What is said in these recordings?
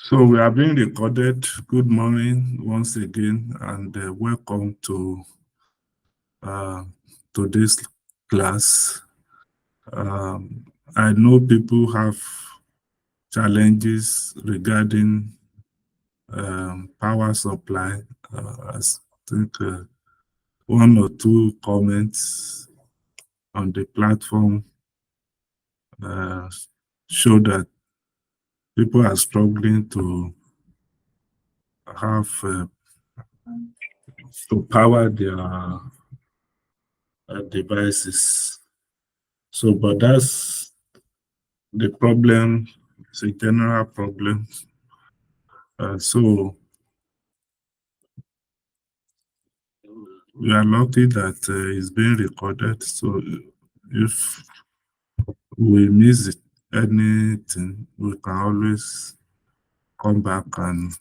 So we are being recorded. Good morning once again, and welcome to today's class. I know people have challenges regarding power supply. I think one or two comments on the platform show that people are struggling to have to power their devices. So, but that's the problem. It's a general problem. So we are lucky that it's being recorded. So if we miss anything, we can always come back and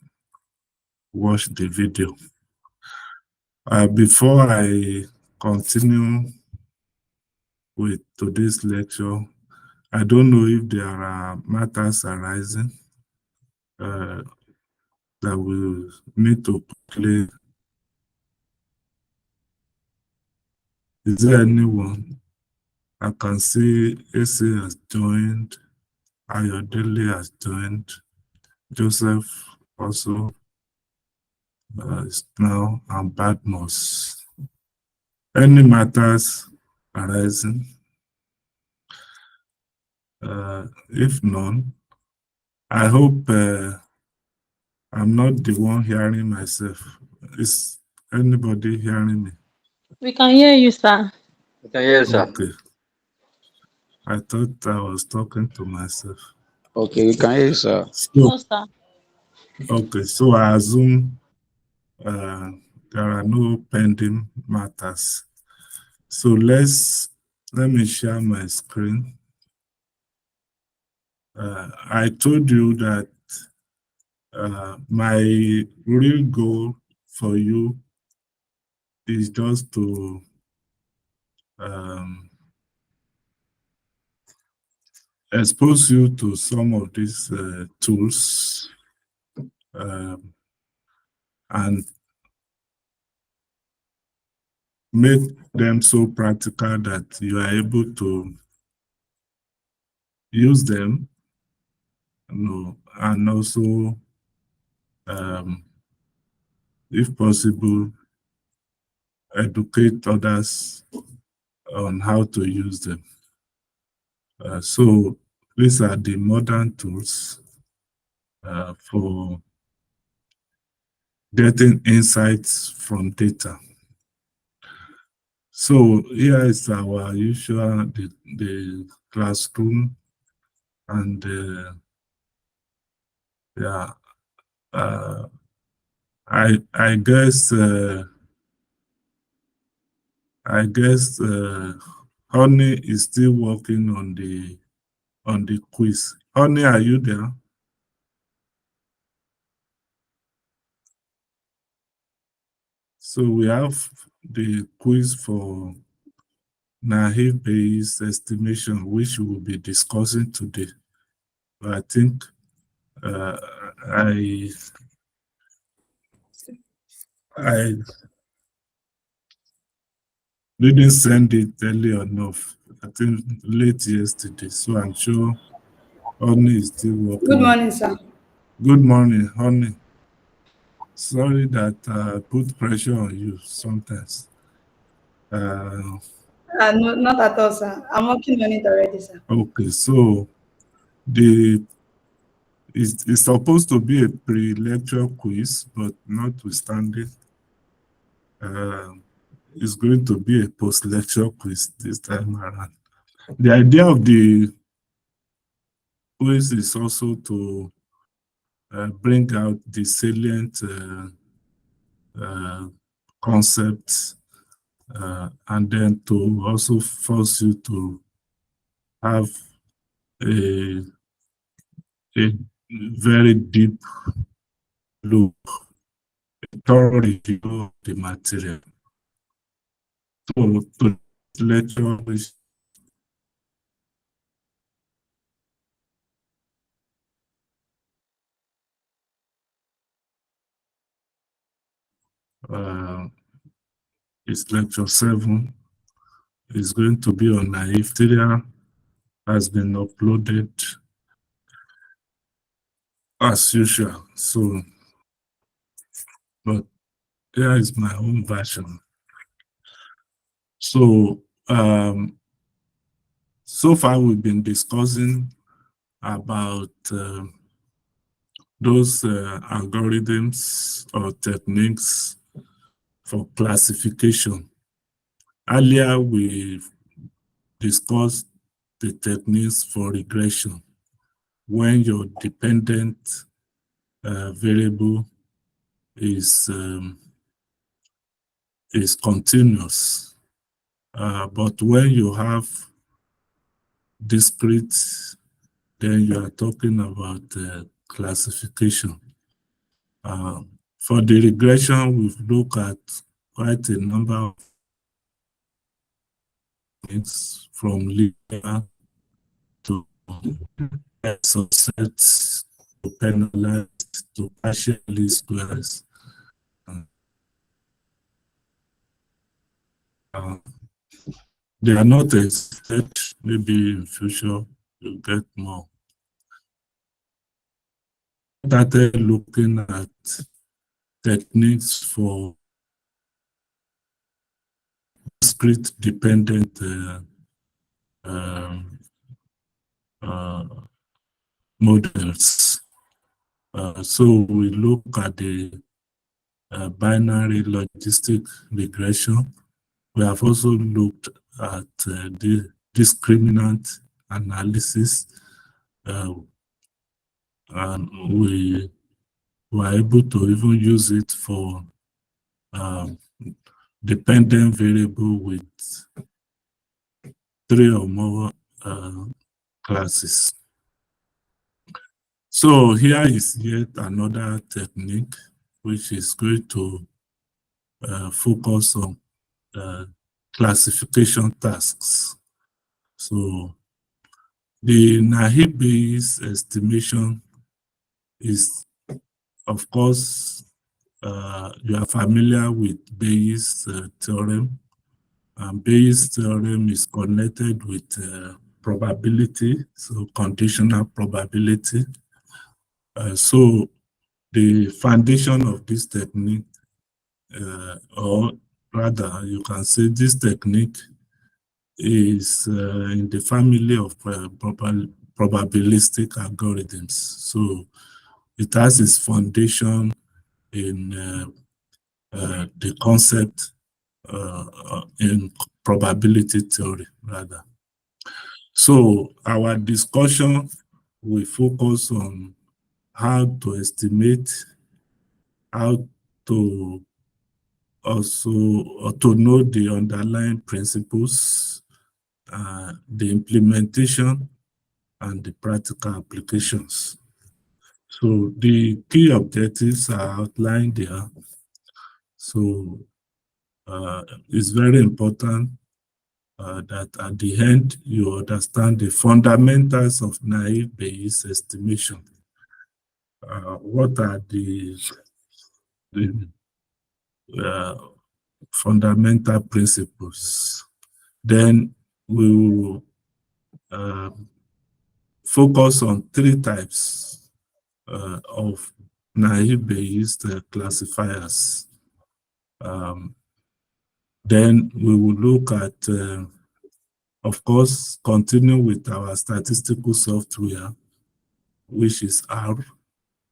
watch the video. Before I continue with today's lecture, I don't know if there are matters arising that we need to quickly. Is there anyone? I can see STA has joined, Ayodele has joined, Joseph also is now, and Badmos. Any matters arising? If none, I hope I'm not the one hearing myself. Is anybody hearing me? We can hear you, sir. We can hear you, sir. Okay. I thought I was talking to myself. Okay, we can hear you, sir. No, sir. Okay, so I assume there are no pending matters. So let me share my screen. I told you that my real goal for you is just to expose you to some of these tools and make them so practical that you are able to use them, and also, if possible, educate others on how to use them. So these are the modern tools for getting insights from data. So here is our usual the classroom, and yeah, I guess Honey is still working on the quiz. Honey, are you there? So we have the quiz for naive-Bayes estimation, which we will be discussing today. But I think I didn't send it early enough. I think late yesterday, so I'm sure Honey is still working. Good morning, sir. Good morning, Honey. Sorry that I put pressure on you sometimes. No, not at all, sir. I'm working on it already, sir. Okay, so it's supposed to be a pre-lecture quiz, but notwithstanding, it's going to be a post-lecture quiz this time around. The idea of the quiz is also to bring out the salient concepts, and then to also force you to have a very deep look, a thorough review of the material. So to lecture, which It's lecture 7. It's going to be on naive theory. Has been uploaded as usual. So, but here is my own version. So, so far we've been discussing about those algorithms or techniques for classification. Earlier, we discussed the techniques for regression when your dependent variable is continuous. But when you have discrete, then you are talking about classification. For the regression, we've looked at quite a number of things, from linear to subsets to penalized to partially squares. They are not exact. Maybe in future you'll get more. Started looking at techniques for discrete dependent models. So we look at the binary logistic regression. We have also looked at the discriminant analysis, and we were able to even use it for dependent variable with 3 or more classes. So here is yet another technique which is going to focus on classification tasks. So the naive Bayes estimation is, of course, you are familiar with Bayes' theorem. And Bayes' theorem is connected with probability, so conditional probability. So the foundation of this technique, or rather, you can say this technique is in the family of probabilistic algorithms. So it has its foundation in the concept in probability theory, rather. So our discussion will focus on how to estimate, how to also to know the underlying principles, the implementation, and the practical applications. So the key objectives are outlined there. So it's very important that at the end you understand the fundamentals of naive Bayes estimation. What are the fundamental principles? Then we will focus on 3 types of naive Bayes classifiers. Then we will look at, of course, continue with our statistical software, which is R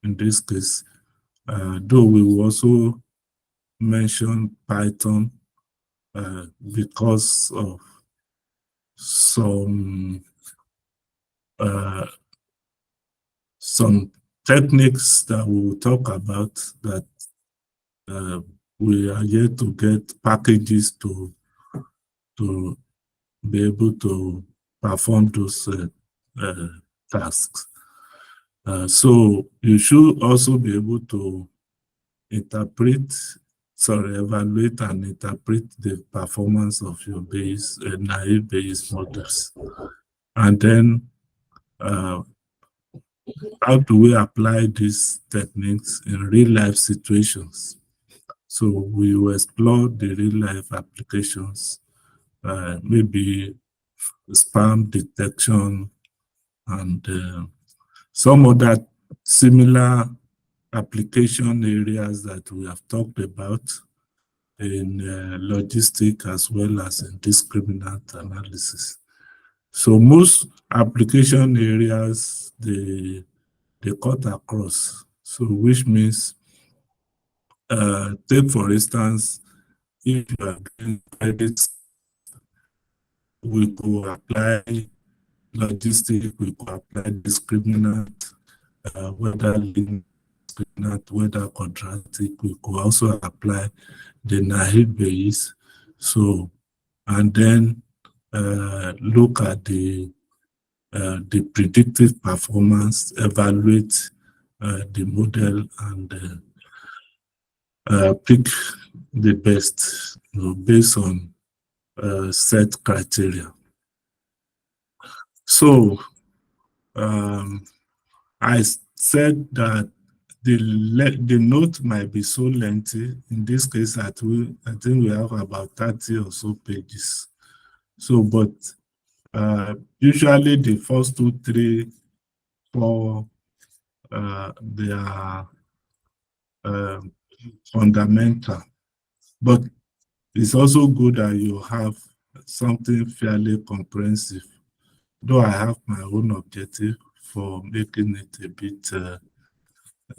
in this case, though we will also mention Python because of some techniques that we will talk about that we are yet to get packages to be able to perform those tasks. So you should also be able to evaluate and interpret the performance of your naive Bayes models. And then how do we apply these techniques in real life situations? So we will explore the real-life applications, maybe spam detection and some other similar application areas that we have talked about in logistic as well as in discriminant analysis. So most application areas, they cut across. So which means, take for instance, if you are doing credits, we could apply logistic, we could apply discriminant, whether linear discriminant, whether quadratic, we could also apply the naive Bayes. So, and then look at the predictive performance, evaluate the model, and pick the best, based on set criteria. So I said that the note might be so lengthy. In this case, I think we have about 30 or so pages. So, but usually the first 2, 3, 4, they are fundamental. But it's also good that you have something fairly comprehensive, though I have my own objective for making it a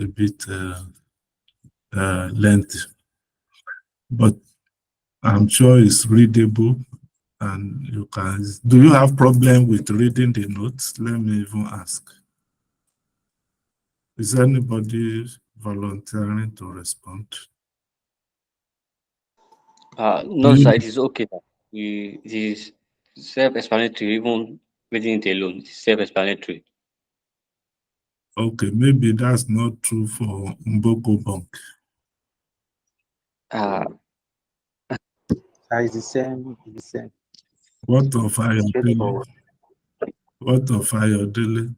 bit lengthy. But I'm sure it's readable, and you can. Do you have problem with reading the notes? Let me even ask. Is anybody volunteering to respond? No, sir, it is okay. It is self-explanatory, even reading it alone. It's self-explanatory. Okay, maybe that's not true for Mboko Bank. It's the same. It's the same. What of Ayodele? Straightforward. What of Ayodele?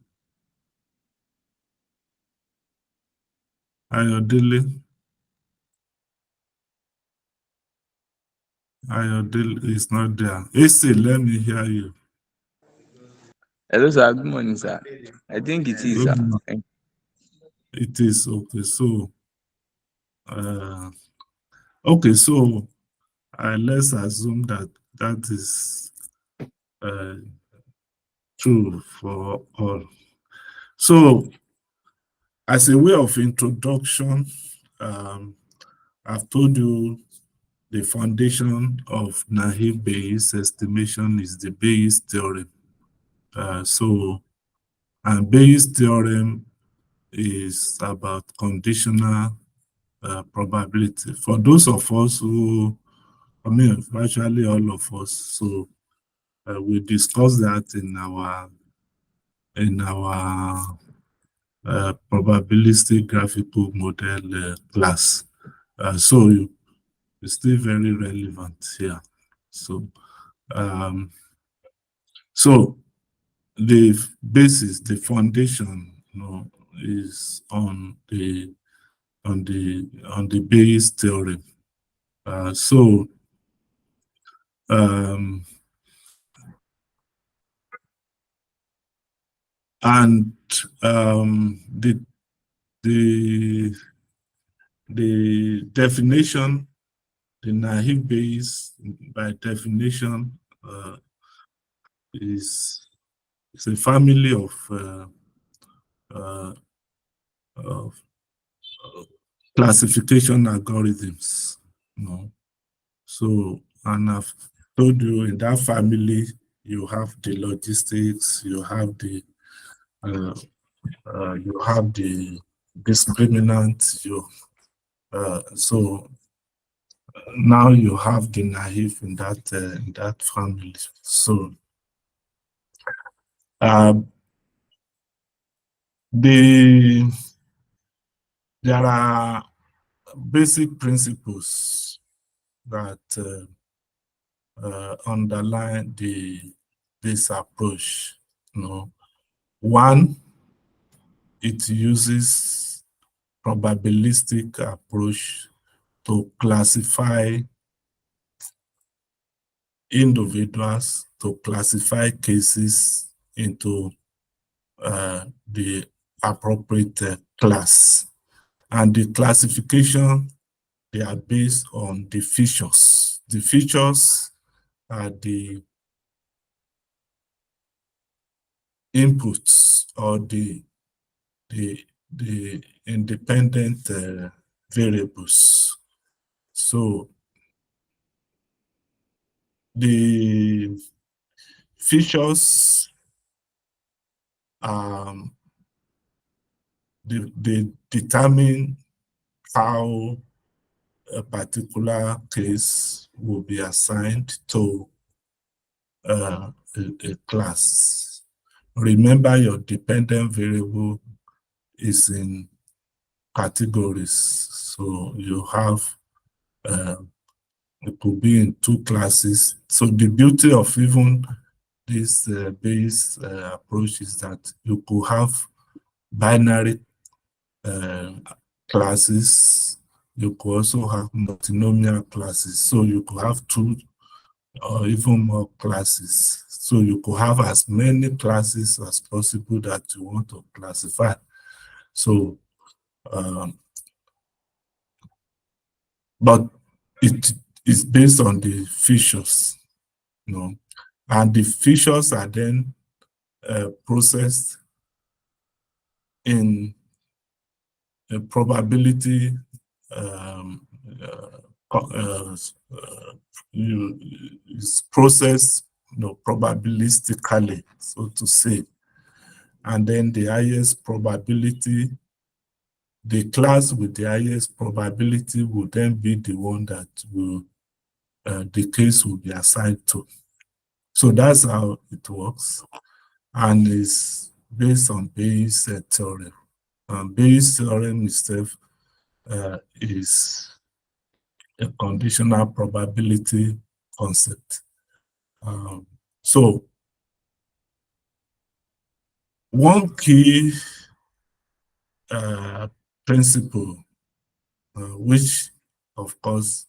Ayodele? Ayodele is not there. Ese, let me hear you. Hello, sir. Good morning, sir. I think it is, sir. It is okay. So, okay. So, let's assume that that is true for all. So, as a way of introduction, I've told you the foundation of naive Bayes estimation is the Bayes theorem. And Bayes theorem is about conditional probability. For those of us who, I mean, virtually all of us, so we discussed that in our probabilistic graphical model class. So it's still very relevant here. So, so the basis, the foundation, is on the Bayes theorem. And the definition, the naive Bayes, by definition, is a family of classification algorithms. So, and I've told you, in that family, you have the logistics, you have the discriminant. So now you have the naive in that family. So there are basic principles that underline this approach. One, it uses probabilistic approach to classify individuals, to classify cases into the appropriate class. And the classification, they are based on the features. The features are the inputs or the independent variables. So the features they determine how a particular case will be assigned to a class. Remember, your dependent variable is in categories. So you have, it could be in two classes. So the beauty of even this base approach is that you could have binary classes. You could also have multinomial classes. So you could have two or even more classes. So you could have as many classes as possible that you want to classify. So, but it is based on the features, you know, and the features are then processed in a probability is processed, you know, probabilistically, so to say. And then the highest probability, the class with the highest probability will then be the one that will the case will be assigned to. So that's how it works, and it's based on Bayes' theorem. Bayes' theorem itself is a conditional probability concept. So one key principle, which of course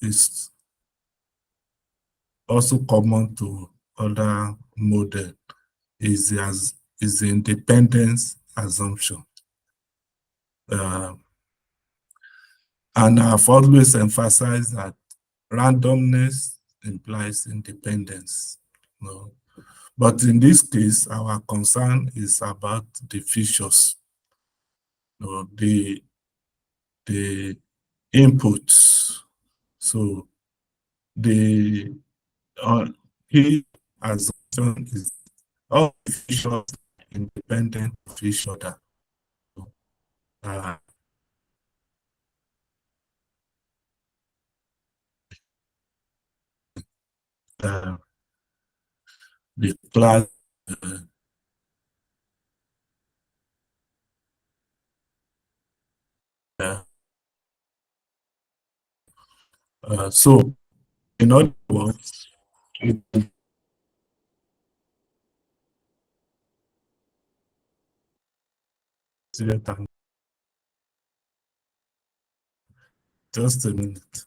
is also common to other models, is the independence assumption. And I've always emphasized that randomness implies independence. You know? But in this case, our concern is about the features, you know, the inputs. So the key assumption is all the features are independent of each other. Uh, the class so in other words, just a minute.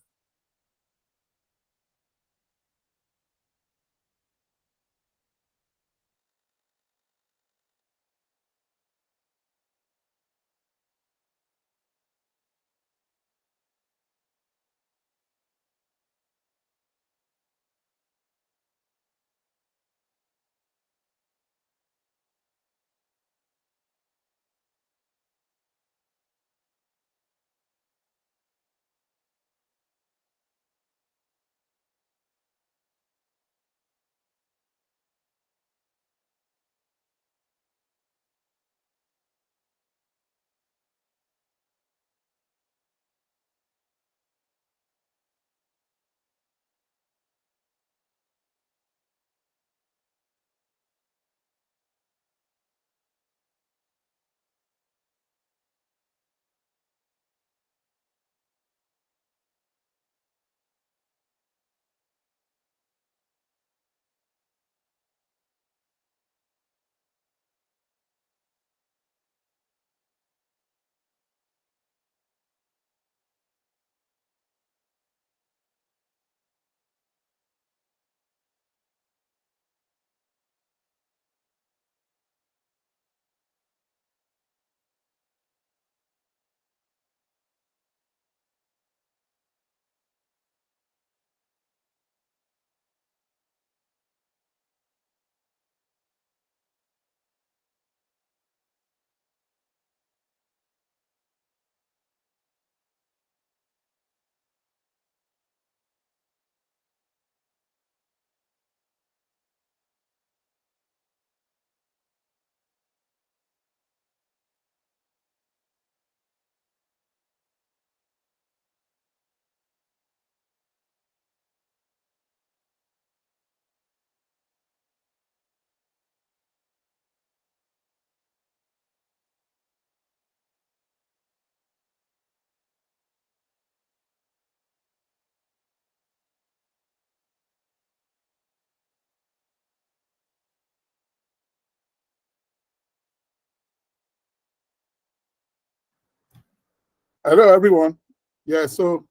Hello, everyone. Yeah, so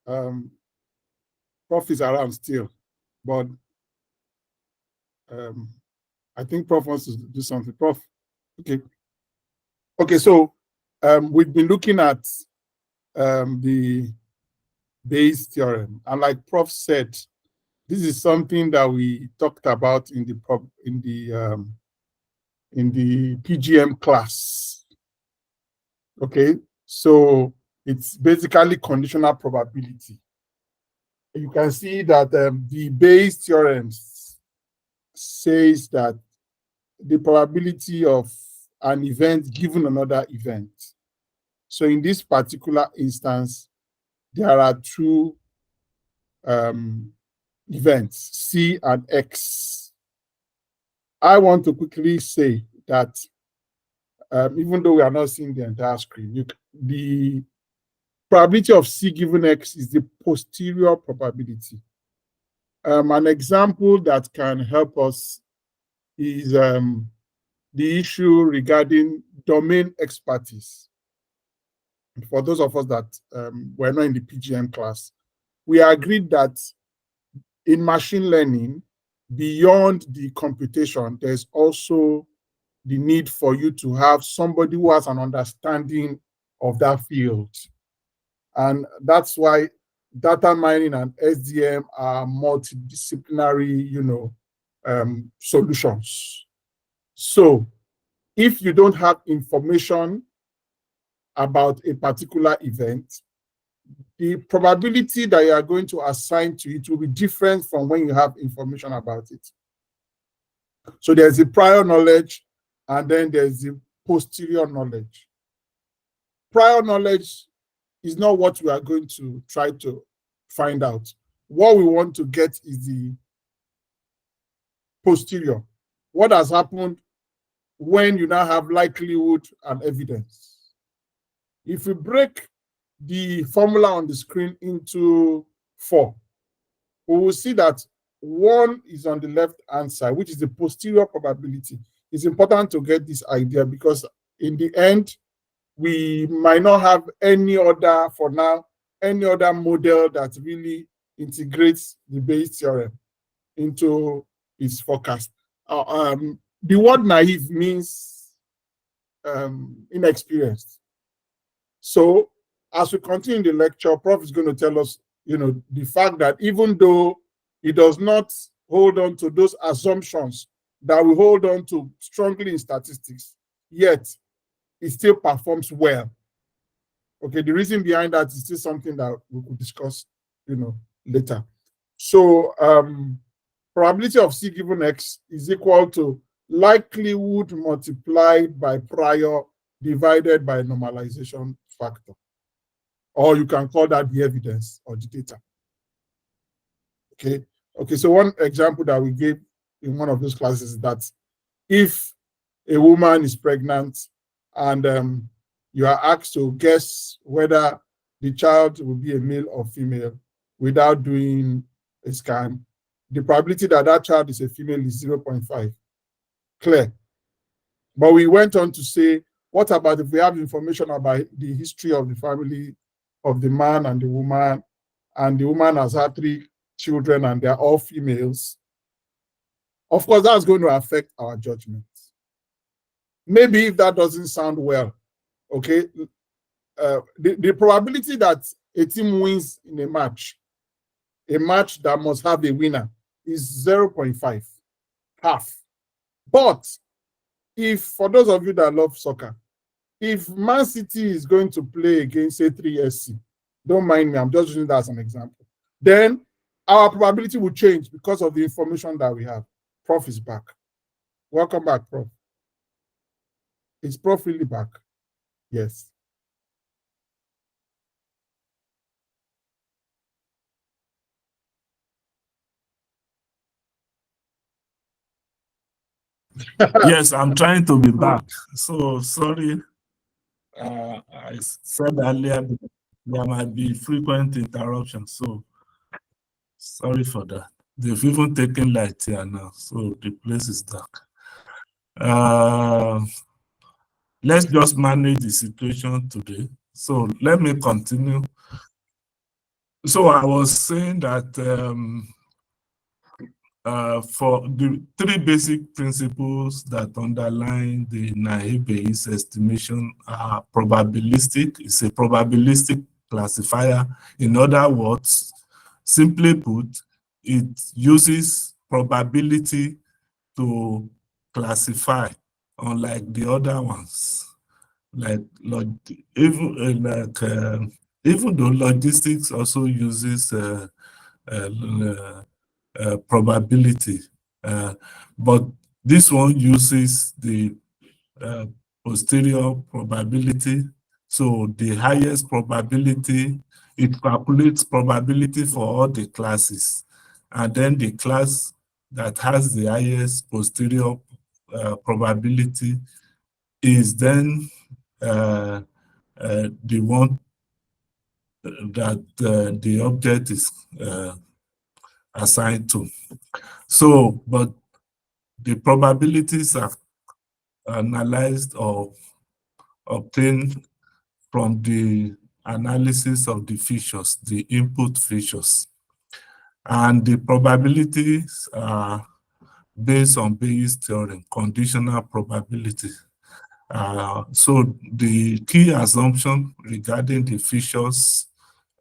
Prof is around still, but I think Prof wants to do something. Prof, okay. Okay, so we've been looking at the Bayes theorem, and like Prof said, this is something that we talked about in the PGM class. Okay, so it's basically conditional probability. You can see that the Bayes theorem says that the probability of an event given another event. So in this particular instance, there are two events, C and X. I want to quickly say that even though we are not seeing the entire screen, the probability of C given X is the posterior probability. An example that can help us is the issue regarding domain expertise. For those of us that were not in the PGM class, we agreed that in machine learning, beyond the computation, there's also the need for you to have somebody who has an understanding of that field. And that's why data mining and SDM are multidisciplinary, solutions. So if you don't have information about a particular event, the probability that you are going to assign to it will be different from when you have information about it. So there's the prior knowledge, and then there's the posterior knowledge. Prior knowledge is not what we are going to try to find out. What we want to get is the posterior. What has happened when you now have likelihood and evidence? If we break the formula on the screen into 4, we will see that 1 is on the left-hand side, which is the posterior probability. It's important to get this idea because in the end, we might not have any other, for now, any other model that really integrates the Bayes theorem into its forecast. The word naive means inexperienced. So as we continue the lecture, Prof is going to tell us, the fact that even though it does not hold on to those assumptions that we hold on to strongly in statistics, yet it still performs well. Okay, the reason behind that is still something that we could discuss, later. So probability of C given X is equal to likelihood multiplied by prior divided by normalization factor. Or you can call that the evidence or the data. Okay, so one example that we gave in one of those classes is that if a woman is pregnant and you are asked to guess whether the child will be a male or female without doing a scan, the probability that that child is a female is 0.5. Clear. But we went on to say, what about if we have information about the history of the family of the man and the woman has had 3 children and they're all females? Of course, that's going to affect our judgment. Maybe if that doesn't sound well, okay, the probability that a team wins in a match that must have a winner, is 0.5, half. But if, for those of you that love soccer, if Man City is going to play against A3SC, don't mind me, I'm just using that as an example, then our probability will change because of the information that we have. Prof is back. Welcome back, Prof. Is Prof really back? Yes. Yes, I'm trying to be back. So sorry. I said earlier there might be frequent interruptions. So sorry for that. They've even taken light here now, so the place is dark. Let's just manage the situation today. So let me continue. So I was saying that for the three basic principles that underline the naive Bayes estimation are probabilistic. It's a probabilistic classifier. In other words, simply put, it uses probability to classify, unlike the other ones. Even though logistics also uses probability, but this one uses the posterior probability. So the highest probability, it calculates probability for all the classes, and then the class that has the highest posterior probability is then the one that the object is assigned to. So, but the probabilities are analyzed or obtained from the analysis of the features, the input features. And the probabilities are based on Bayes' theorem, conditional probability. So the key assumption regarding the features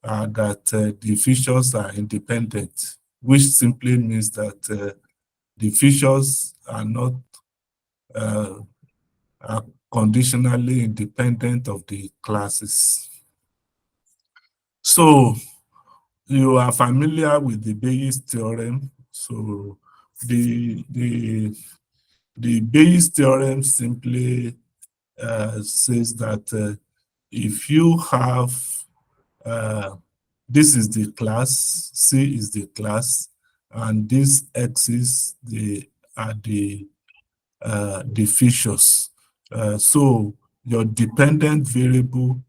are that the features are independent, which simply means that the features are not are conditionally independent of the classes. So you are familiar with the Bayes theorem. So the Bayes theorem simply says that if you have this is the class, C is the class, and this X is the features. So your dependent variable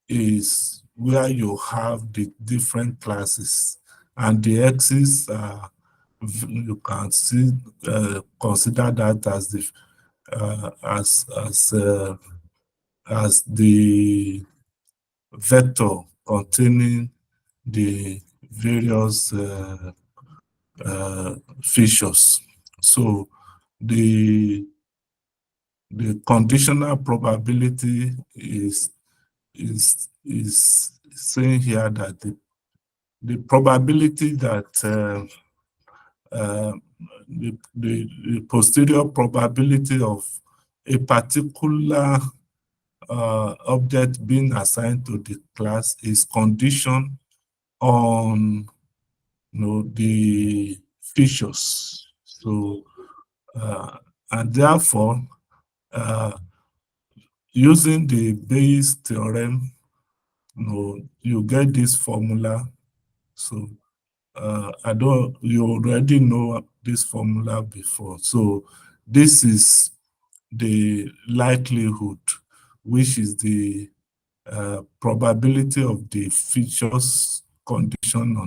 is where you have the different classes, and the X's you can see consider that as the as the vector containing the various features. So the conditional probability is saying here that the probability that the posterior probability of a particular object being assigned to the class is conditioned on the features. So and therefore using the Bayes theorem, you get this formula. So you already know this formula before. So this is the likelihood, which is the probability of the features condition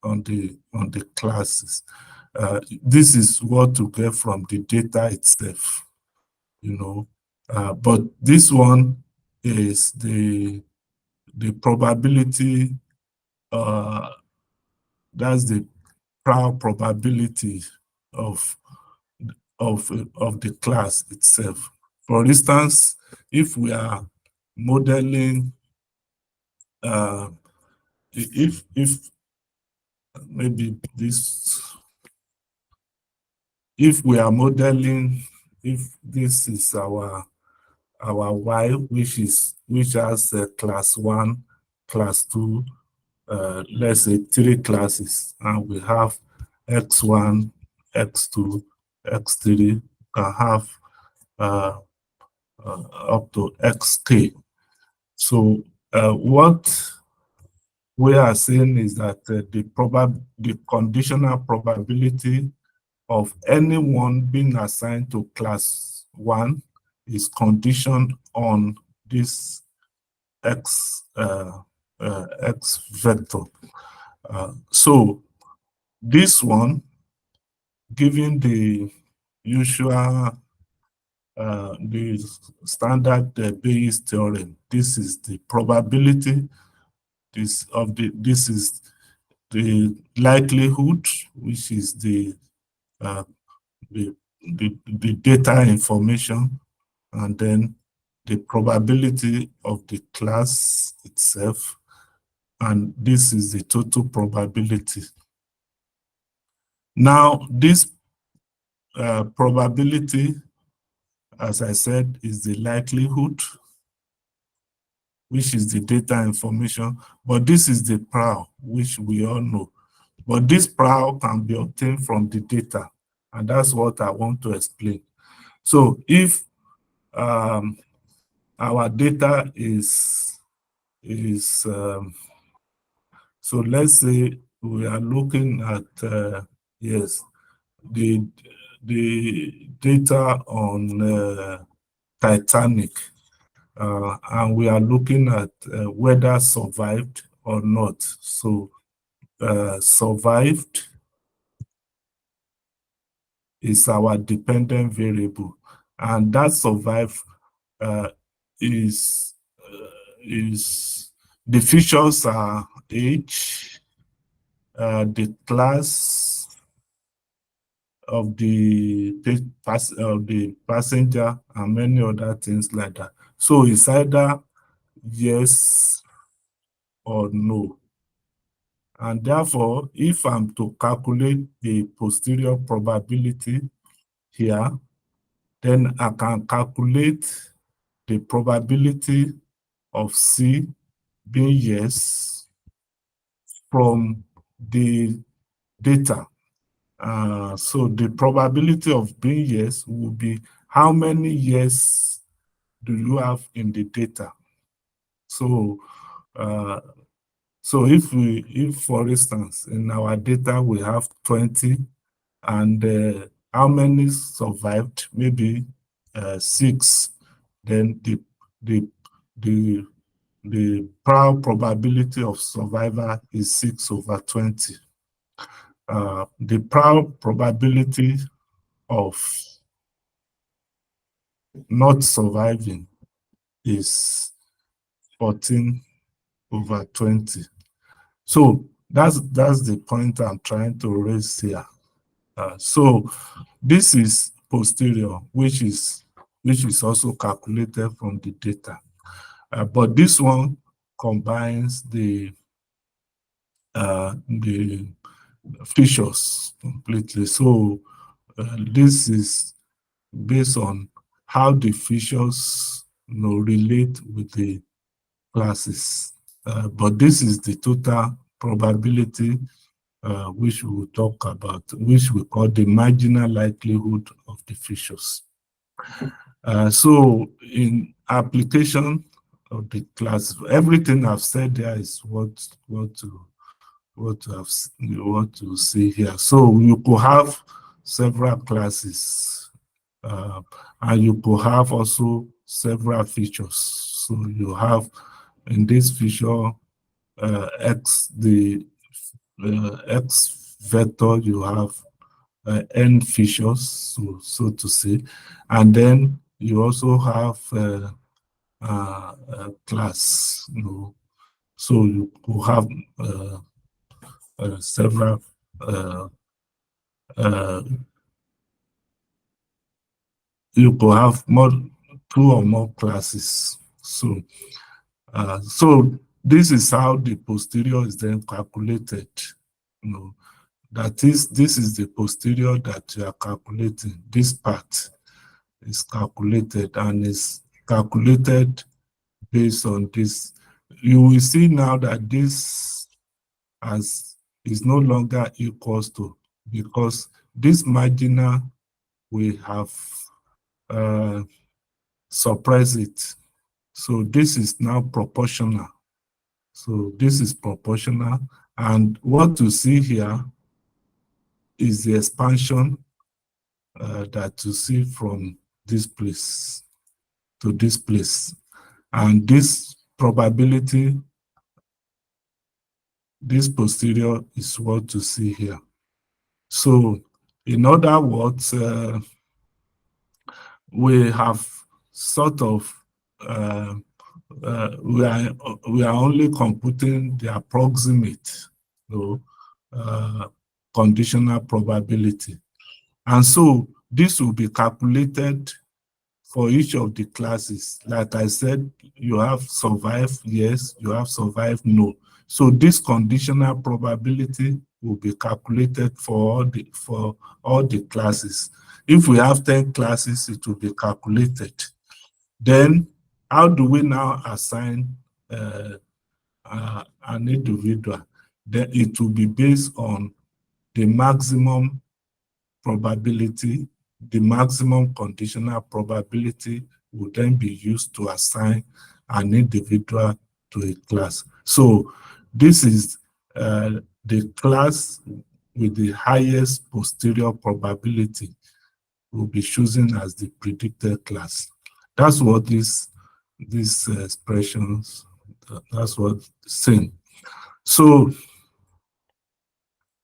on the classes. This is what to get from the data itself, but this one is the probability. That's the prior probability of the class itself. For instance, if we are modeling, if maybe this, if we are modeling, if this is our Y, which has class 1, class 2, let's say 3 classes, and we have X1, X2, X3, can have up to XK. So what we are saying is that the conditional probability of anyone being assigned to class 1 is conditioned on this X vector. So this one, given the usual the standard Bayes theorem. This is the probability. This is the likelihood, which is the data information, and then the probability of the class itself, and this is the total probability. Now, this probability, as I said, is the likelihood, which is the data information, but this is the PRAL, which we all know. But this PRAL can be obtained from the data, and that's what I want to explain. So if our data is so let's say we are looking at yes, the data on Titanic, and we are looking at whether survived or not. So survived is our dependent variable, and that survive is the features are age, the class of the passenger, and many other things like that. So it's either yes or no. And therefore, if I'm to calculate the posterior probability here, then I can calculate the probability of C being yes from the data. So the probability of being yes will be how many yes do you have in the data. So if for instance in our data we have 20, and how many survived, maybe 6, then the probability of survival is 6/20. The probability of not surviving is 14/20. So that's the point I'm trying to raise here. So this is posterior, which is also calculated from the data, but this one combines the features completely. So this is based on how the features relate with the classes, but this is the total probability which we will talk about, which we call the marginal likelihood of the features. So in application of the class, everything I've said there is what to see here. So you could have several classes, and you could have also several features. So you have in this feature x, the x vector, you have n features, so to say, and then you also have a class. So you could have several you could have 2 or more classes. So this is how the posterior is then calculated. That is, this is the posterior that you are calculating. This part is calculated, and is calculated based on this. You will see now that this is no longer equals to, because this marginal we have suppressed it. So this is now proportional. So this is proportional, and what you see here is the expansion that you see from this place to this place. And this probability, this posterior, is what you see here. So in other words, we have sort of we are only computing the approximate, conditional probability, and so this will be calculated for each of the classes. Like I said, you have survive yes, you have survive no. So this conditional probability will be calculated for all the classes. If we have 10 classes, it will be calculated. Then how do we now assign an individual? Then it will be based on the maximum probability. The maximum conditional probability will then be used to assign an individual to a class. So this is the class with the highest posterior probability will be chosen as the predicted class. That's what these expressions, that's what it's saying. So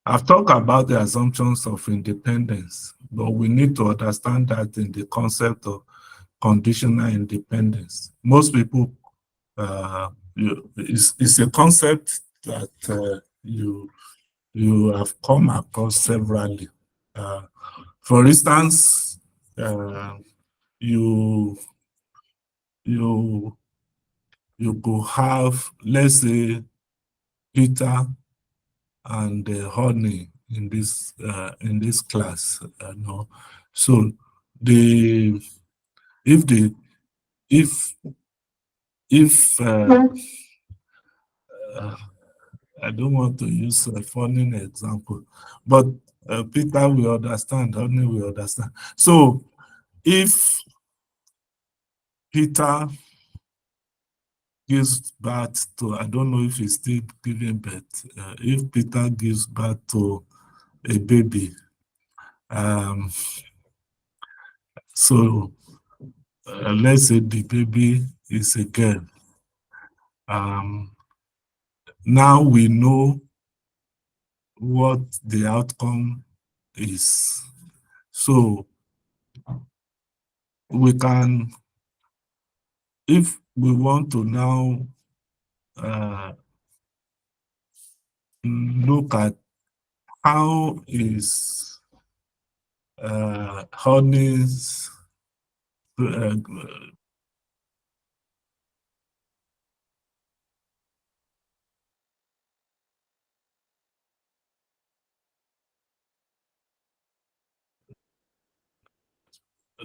I've talked about the assumptions of independence, but we need to understand that in the concept of conditional independence. Most people, it's a concept that you have come across severally. For instance, you go have, let's say, Peter and honey in this class. No, so if I don't want to use a funny example, but Peter will understand, honey will understand. So if Peter gives birth to, I don't know if he's still giving birth, if Peter gives birth to a baby, so let's say the baby is a girl. Now we know what the outcome is. So we can, if we want to now look at how is honey's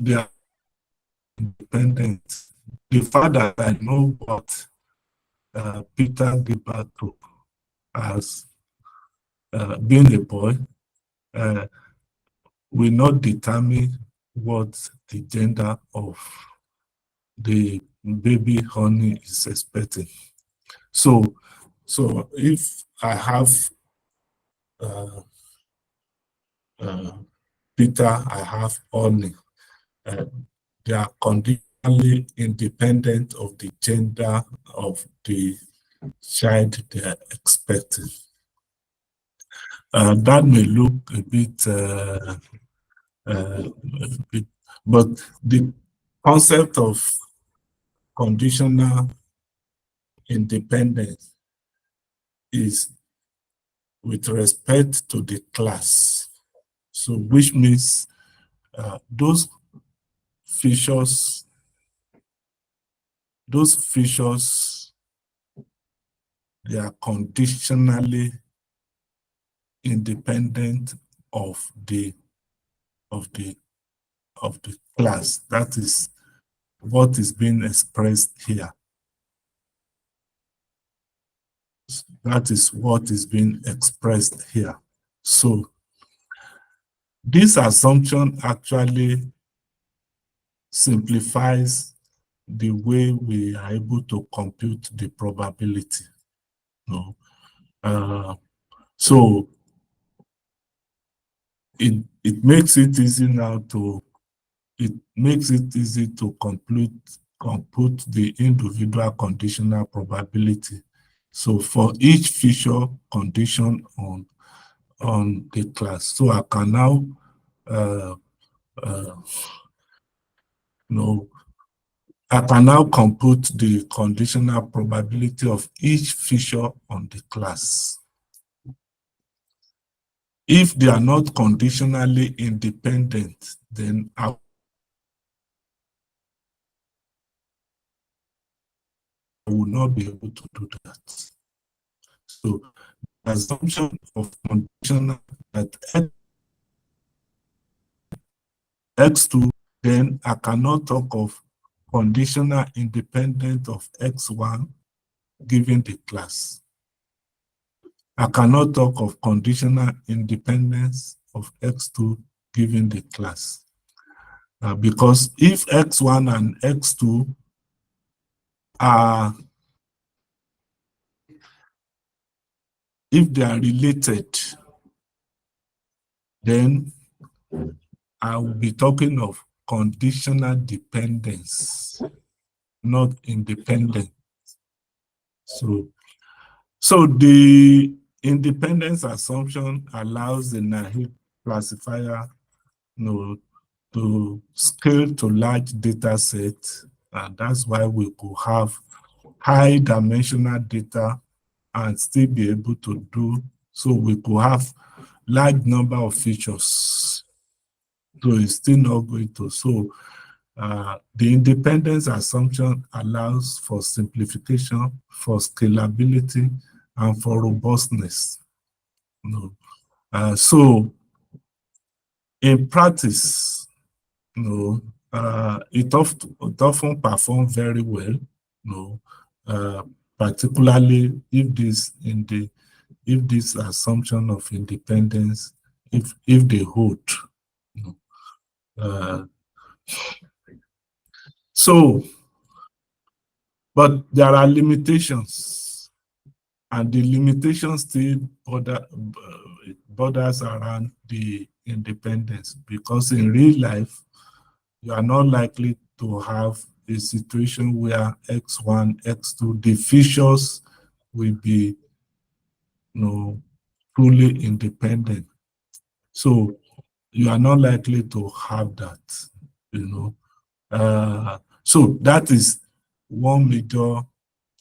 their independence. The fact that I know what Peter gave birth to as being a boy will not determine what the gender of the baby honey is expecting. So if I have Peter, I have honey, they are conditionally independent of the gender of the child they are expecting. That may look a bit, but the concept of conditional independence is with respect to the class. So which means those features, they are conditionally independent of the class. That is what is being expressed here. That is what is being expressed here. So this assumption actually simplifies the way we are able to compute the probability. No? So it makes it easy now to compute the individual conditional probability. So for each feature condition on the class, so I can now I can now compute the conditional probability of each feature on the class. If they are not conditionally independent, then I will not be able to do that. So the assumption of conditional that x2, then I cannot talk of conditional independent of x1 given the class. I cannot talk of conditional independence of x2 given the class. Because if x1 and x2 are, if they are related, then I will be talking of conditional dependence, not independence. So the independence assumption allows the naive classifier to scale to large data sets, and that's why we could have high dimensional data and still be able to do, so we could have large number of features. So it's still not going to. So the independence assumption allows for simplification, for scalability, and for robustness. So in practice, it often performs very well, particularly if this assumption of independence, if they hold. So, but there are limitations, and the limitations still borders around the independence, because in real life, you are not likely to have a situation where x1, x2, the features will be fully independent. So you are not likely to have that, so that is one major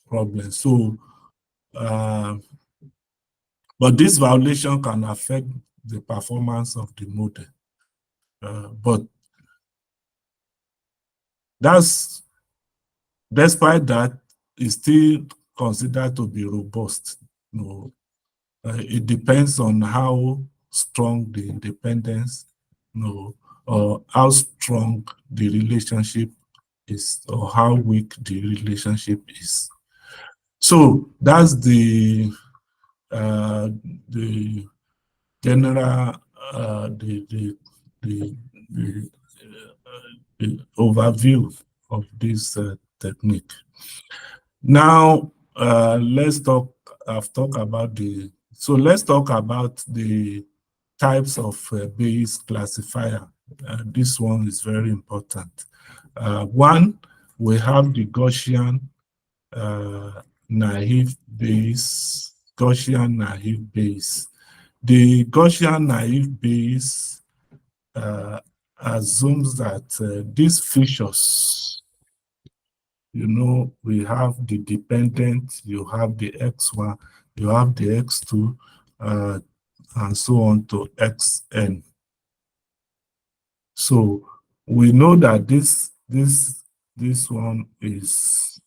problem. So, but this violation can affect the performance of the model. But despite that, it's still considered to be robust. It depends on how strong the independence, or how strong the relationship is, or how weak the relationship is. So that's the general the overview of this technique. Now let's talk. I've talked about let's talk about the types of Bayes classifier. This one is very important. One, we have the Gaussian naive Bayes. Gaussian naive Bayes. The Gaussian naive Bayes assumes that these features, we have the dependent, you have the x1, you have the x2, and so on to xn. So we know that this one is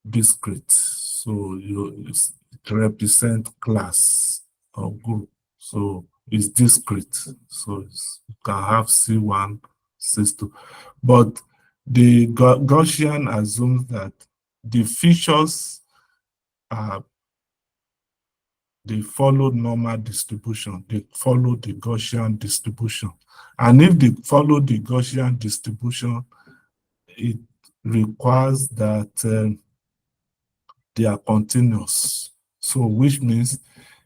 discrete. So it represents class or group. So it's discrete. So you can have C1, C2. But the Gaussian assumes that the features they follow normal distribution. They follow the Gaussian distribution. And if they follow the Gaussian distribution, it requires that they are continuous. So which means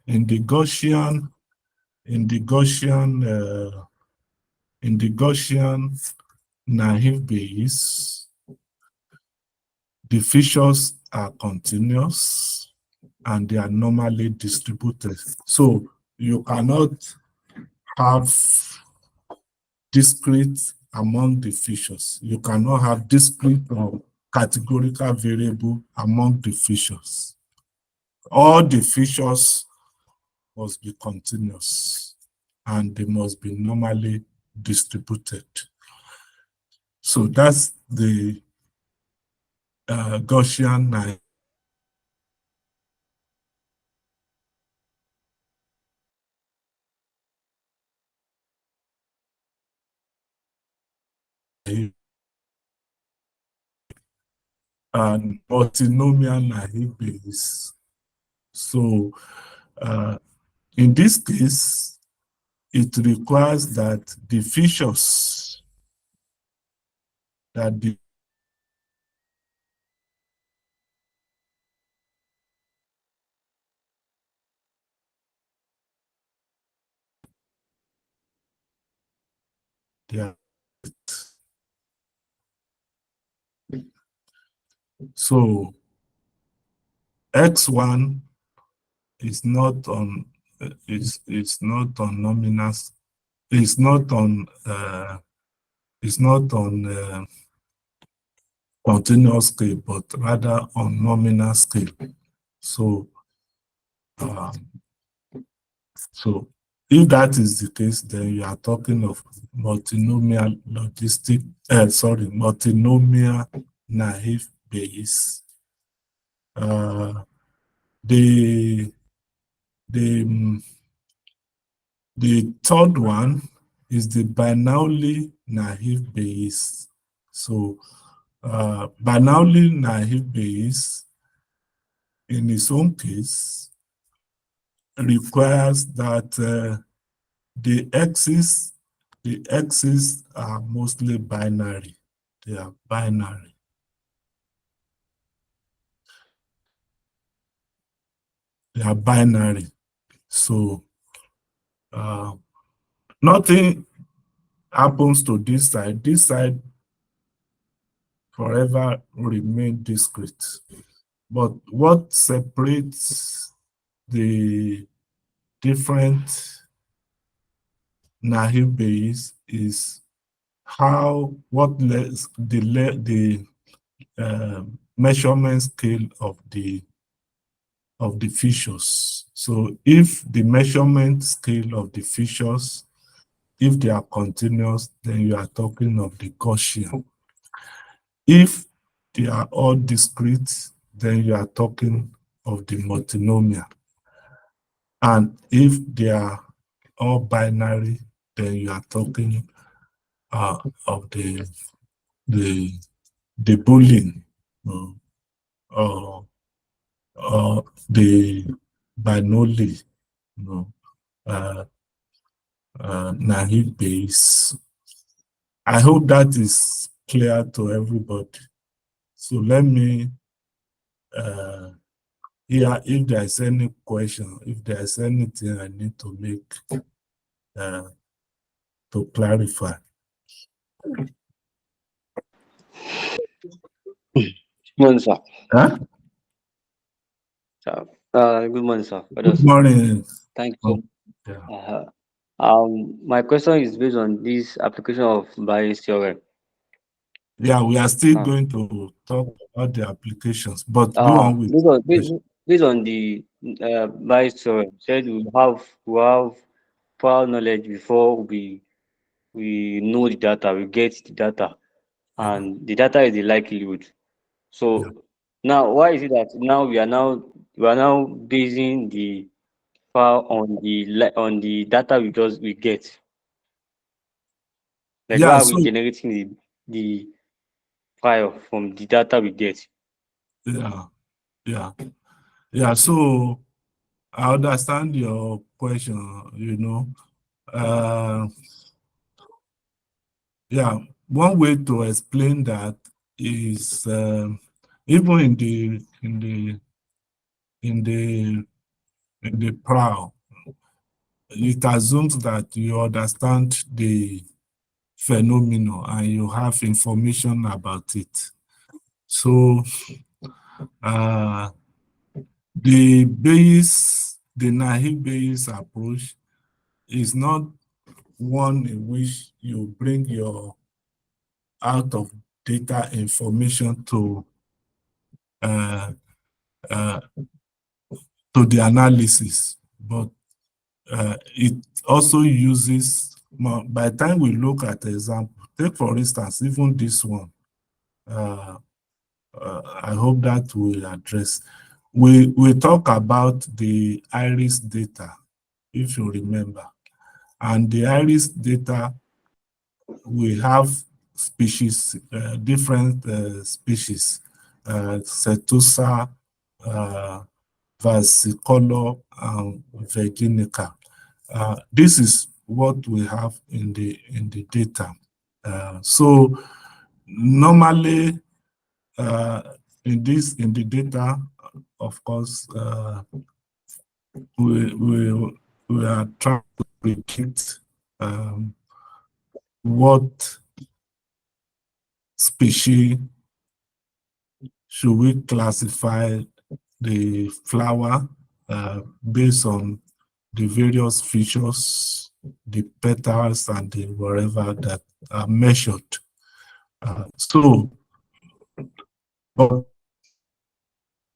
in the Gaussian naive Bayes, the features are continuous and they are normally distributed. So you cannot have discrete among the features. You cannot have discrete or categorical variable among the features. All the features must be continuous and they must be normally distributed. So that's the Gaussian and multinomial naive Bayes. So in this case, it requires that the features that the yeah. So x1 is not on it's not on nominal, it's not on continuous scale, but rather on nominal scale. So so if that is the case, then you are talking of multinomial multinomial naive Bayes. The third one is the binarily naive Bayes. So binarily naive Bayes, in its own case, requires that the x's are mostly binary. They are binary. They are binary. So nothing happens to this side. This side forever remain discrete. But what separates the different naive Bayes is the measurement scale of the features. So if the measurement scale of the features, if they are continuous, then you are talking of the Gaussian. If they are all discrete, then you are talking of the multinomial. And if they are all binary, then you are talking of the Boolean or the binary, naive Bayes. I hope that is clear to everybody. So let me hear if there is any question, if there is anything I need to make to clarify. Good morning, sir. Huh? Good morning, sir. Good morning. Thank you. Yeah. My question is based on this application of Bayes theorem. Yeah, we are still going to talk about the applications, but go on with based on the Bayes theorem. Said we have prior knowledge before we know the data, we get the data, and the data is the likelihood. So now, why is it that now we are now basing the file on the data we get? Like, why are we generating the file from the data we get? Yeah. So I understand your question. Yeah, one way to explain that is even in the prior, it assumes that you understand the phenomenon and you have information about it. So the naive Bayes approach is not one in which you bring your out of data information to the analysis, but it also uses, by the time we look at the example, take for instance, even this one, I hope that will address. We talk about the iris data, if you remember, and the iris data, we have species, different species, Cetusa, versicolor, and virginica. This is what we have in the data. So normally in the data, of course, we are trying to predict what species should we classify the flower based on the various features, the petals, and the whatever that are measured. But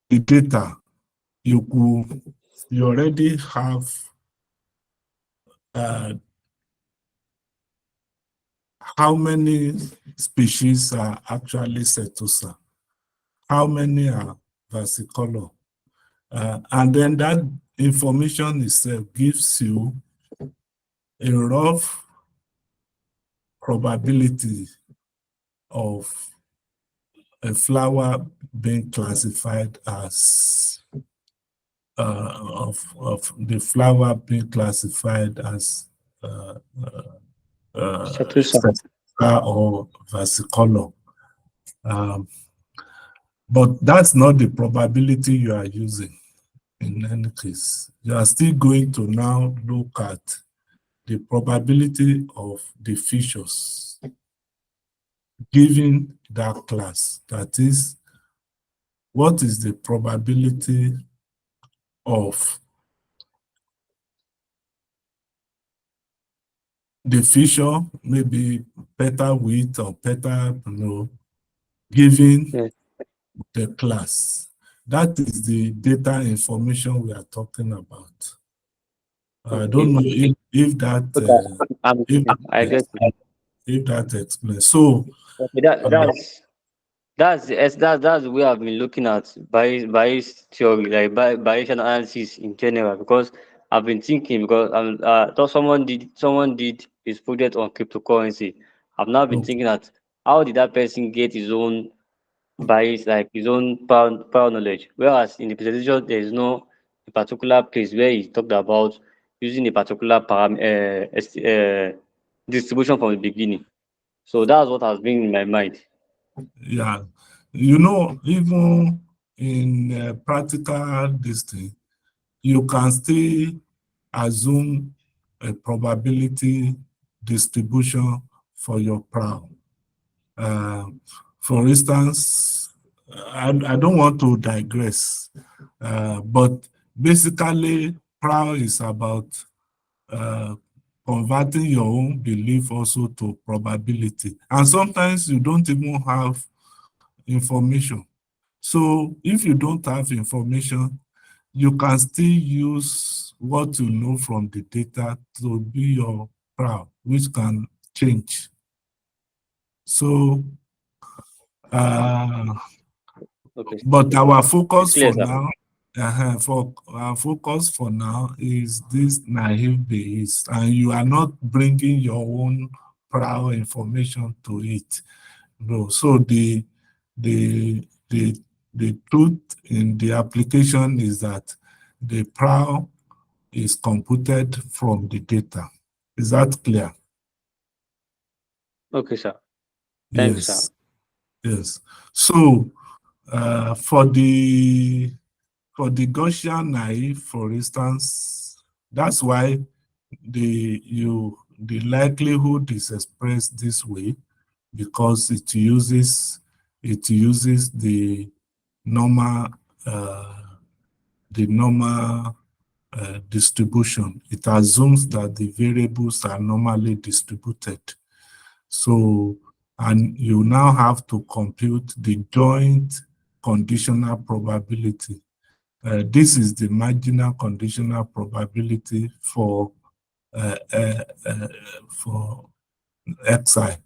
the data, you already have how many species are actually Cetusa, how many are versicolor, and then that information itself gives you a rough probability of a flower being classified as of the flower being classified as Cetusa. or versicolor. But that's not the probability you are using in any case. You are still going to now look at the probability of the features given that class. That is, what is the probability of the feature, maybe petal width or petal, given the class. That is the data information we are talking about. I don't know if that if that explains. So that's the way I've been looking at bias theory, like Bayesian analysis in general, because I've been thinking, because thought someone did his project on cryptocurrency. I've now been thinking that how did that person get his own bias, like his own power knowledge, whereas in the presentation there is no particular place where he talked about using a particular distribution from the beginning. So that's what has been in my mind. Yeah, even in practical this thing, you can still assume a probability distribution for your prowl. For instance, I don't want to digress, but basically, prowl is about converting your own belief also to probability. And sometimes you don't even have information. So if you don't have information, you can still use what you know from the data to be your prowl, which can change. So, but our focus for now, our focus for now is this naive base, and you are not bringing your own prowl information to it. No, so the truth in the application is that the prowl is computed from the data. Is that clear? Okay, sir. Thanks, sir. Yes. So for the Gaussian naive, for instance, that's why the likelihood is expressed this way, because it uses the normal distribution. It assumes that the variables are normally distributed. So and you now have to compute the joint conditional probability. This is the marginal conditional probability for xi.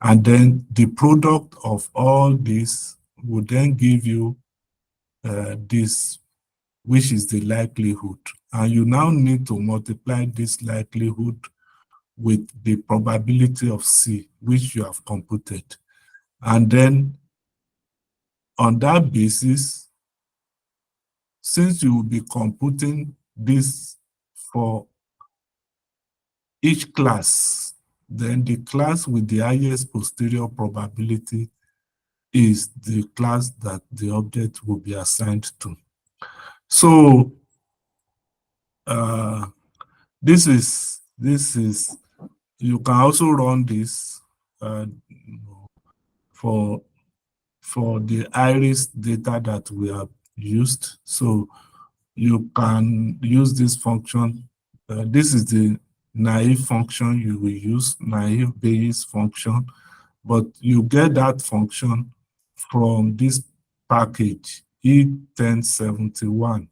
And then the product of all this would then give you this, which is the likelihood. And you now need to multiply this likelihood with the probability of C, which you have computed. And then on that basis, since you will be computing this for each class, then the class with the highest posterior probability is the class that the object will be assigned to. So this is, you can also run this for the iris data that we have used. So you can use this function. This is the naive function you will use, naive Bayes function, but you get that function from this package, E1071.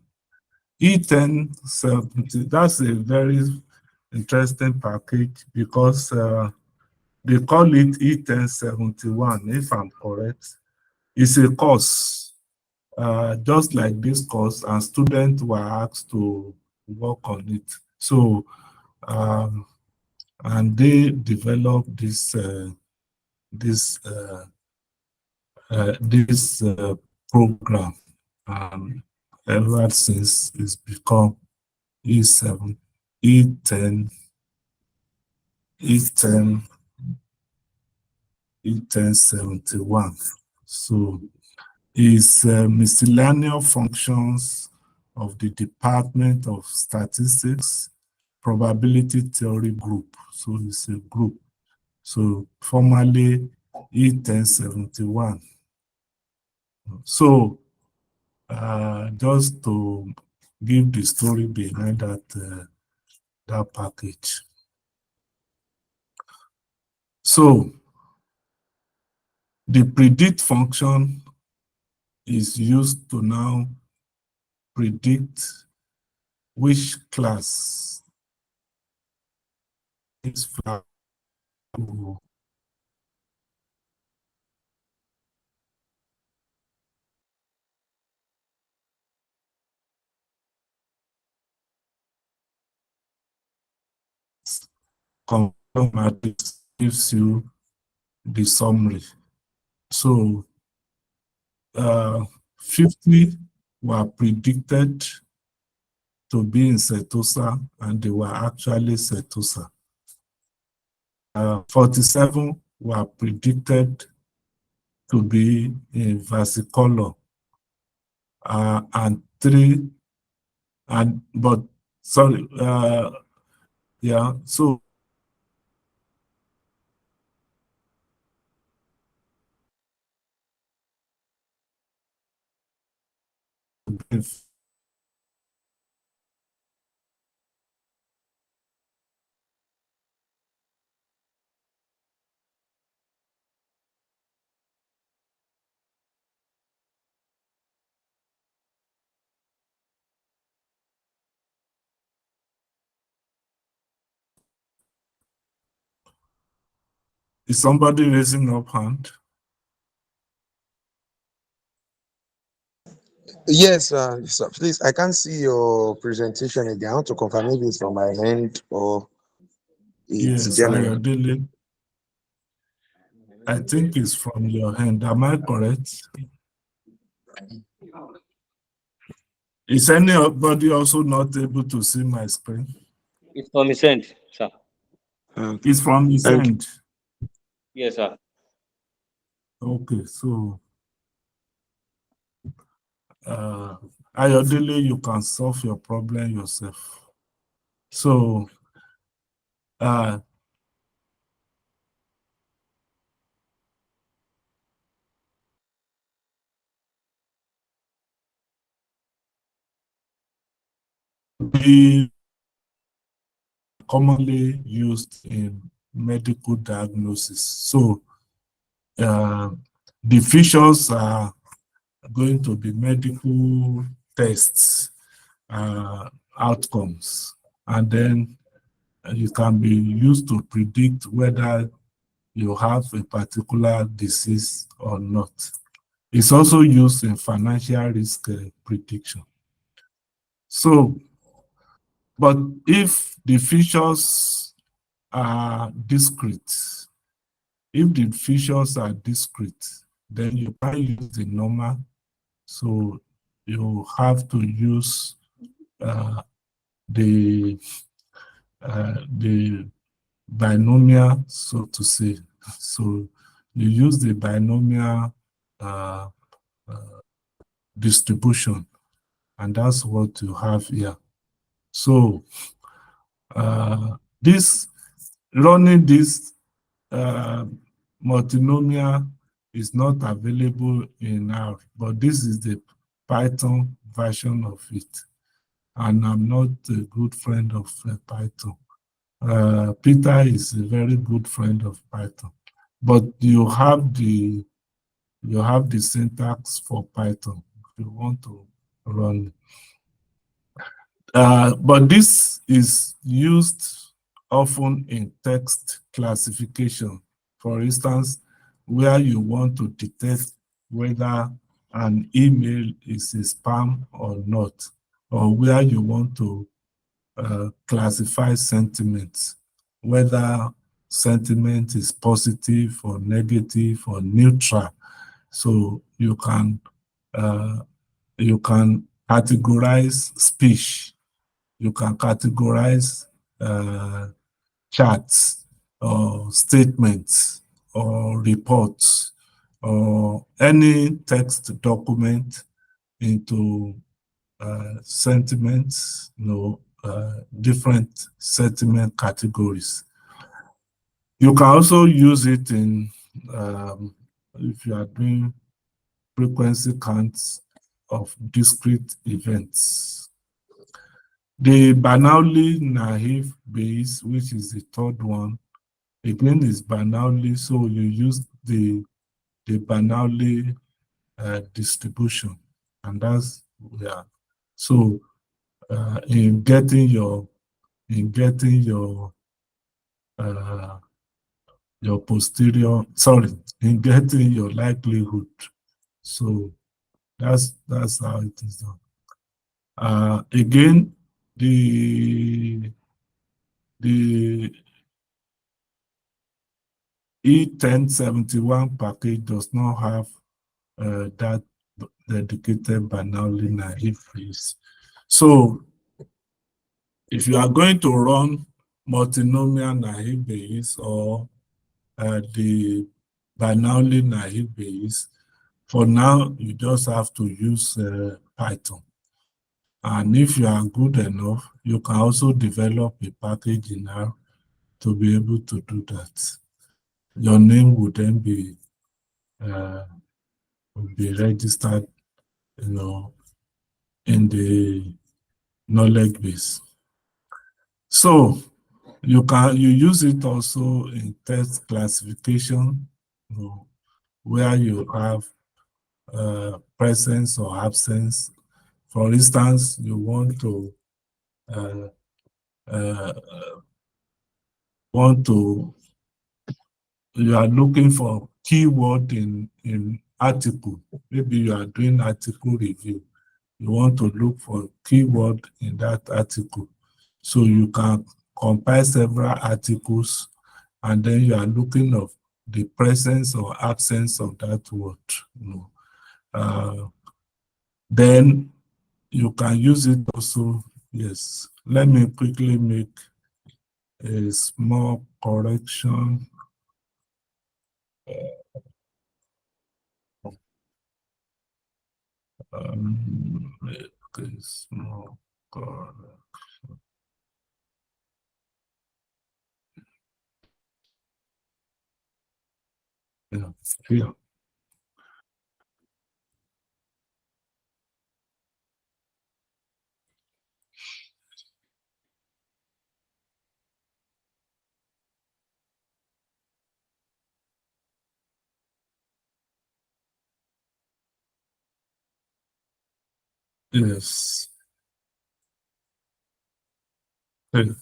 E1070, that's a very interesting package because they call it E1071, if I'm correct. It's a course, just like this course, and students were asked to work on it. So, and they developed this program, and ever since it's become E7, E10, E10, E1071. So it's miscellaneous functions of the Department of Statistics Probability Theory Group. So it's a group. So formerly E1071. So just to give the story behind that package. So the predict function is used to now predict which class is valuable. Matrix gives you the summary. So 50 were predicted to be in Setosa, and they were actually Setosa. 47 were predicted to be in Versicolor, and 3, but sorry, yeah, so if is somebody raising up hand? Yes, so please, I can't see your presentation again. I want to confirm maybe it's from my end or it's Yes, general. Ayodele. I think it's from your hand. Am I correct? Is anybody also not able to see my screen? It's from his end, sir. Okay. It's from his Thank you. end. Yes, sir. Okay, so Ayodele, you can solve your problem yourself. So be commonly used in medical diagnosis. So the features are going to be medical tests, outcomes, and then it can be used to predict whether you have a particular disease or not. It's also used in financial risk prediction. So, but if the features are discrete, then you can't use the normal. So you have to use the binomial, so to say. So you use the binomial distribution, and that's what you have here. So running this multinomial is not available in R, but this is the Python version of it. And I'm not a good friend of Python. Peter is a very good friend of Python, but you have the syntax for Python if you want to run. But this is used often in text classification. For instance, where you want to detect whether an email is a spam or not, or where you want to classify sentiments, whether sentiment is positive or negative or neutral. So you can categorize speech, you can categorize charts or statements or reports or any text document into sentiments, different sentiment categories. You can also use it in if you are doing frequency counts of discrete events. The Bernoulli naive Bayes, which is the third one, again is Bernoulli, so you use the Bernoulli distribution, and that's so in getting your posterior, in getting your likelihood. So that's how it is done. Again, the E1071 package does not have that dedicated Bernoulli naive Bayes. So if you are going to run multinomial naive Bayes or the Bernoulli naive Bayes, for now you just have to use Python. And if you are good enough, you can also develop a package in R to be able to do that. Your name would then be registered, in the knowledge base. So you use it also in text classification, where you have presence or absence. For instance, you want to you are looking for keyword in article. Maybe you are doing article review. You want to look for keyword in that article. So you can compile several articles, and then you are looking of the presence or absence of that word. Then you can use it also. Yes, let me quickly make a small correction. Make a small correction. Yeah, here. Yes. Eh,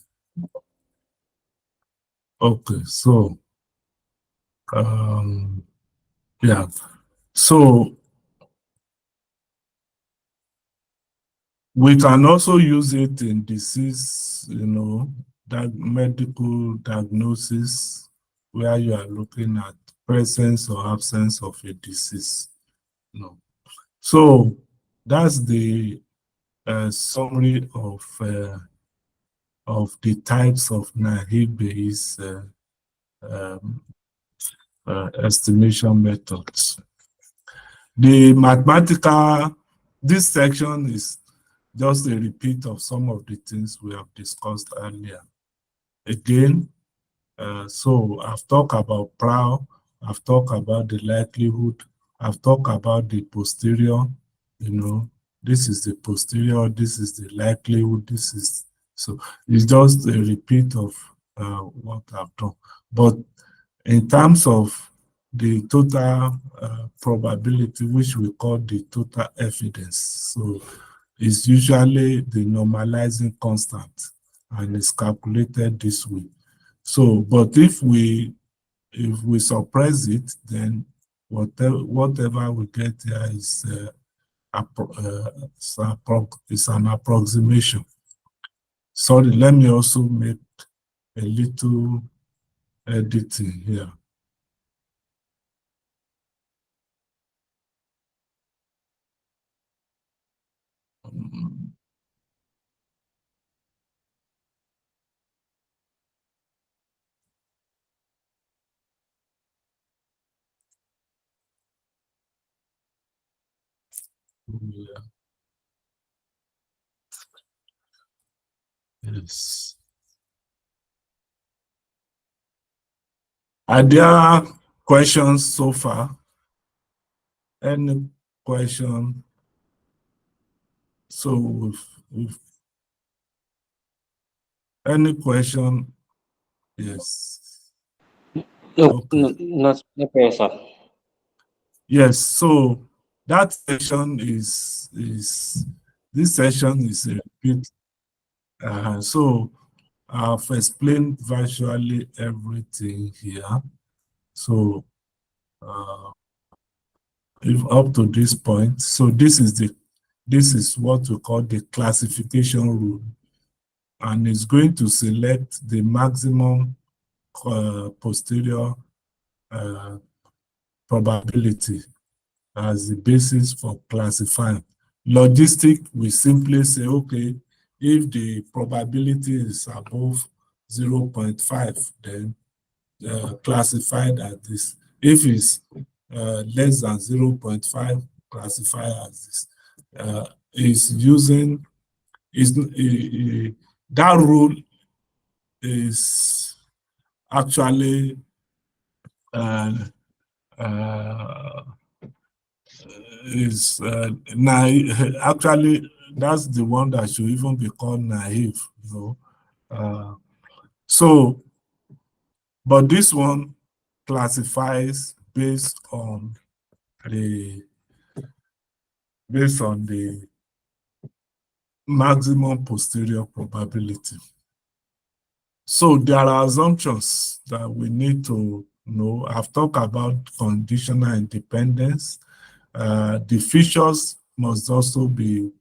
okay, so yeah. So we can also use it in disease, medical diagnosis, where you are looking at presence or absence of a disease. So that's the summary of the types of naive-Bayes estimation methods. The mathematical, this section is just a repeat of some of the things we have discussed earlier. Again, so I've talked about prow, I've talked about the likelihood, I've talked about the posterior, this is the posterior, this is the likelihood, this is, so it's just a repeat of what I've done. But in terms of the total probability, which we call the total evidence, so it's usually the normalizing constant and it's calculated this way. So, but if we suppress it, then whatever we get here is it's an approximation. Sorry, let me also make a little editing here. Yeah. Yes. Are there questions so far? Any question? So, if any question? Yes. No, Okay. not sir. Yes. So that section is this section is a repeat. So I've explained virtually everything here. So if up to this point, so this is what we call the classification rule, and it's going to select the maximum posterior probability as the basis for classifying. Logistic, we simply say, okay, if the probability is above 0.5, then classified as this. If it's less than 0.5, classify as this. Is using, that rule is actually actually that's the one that should even be called naive, so but this one classifies based on the maximum posterior probability. So there are assumptions that we need to know. I've talked about conditional independence. The features must also be,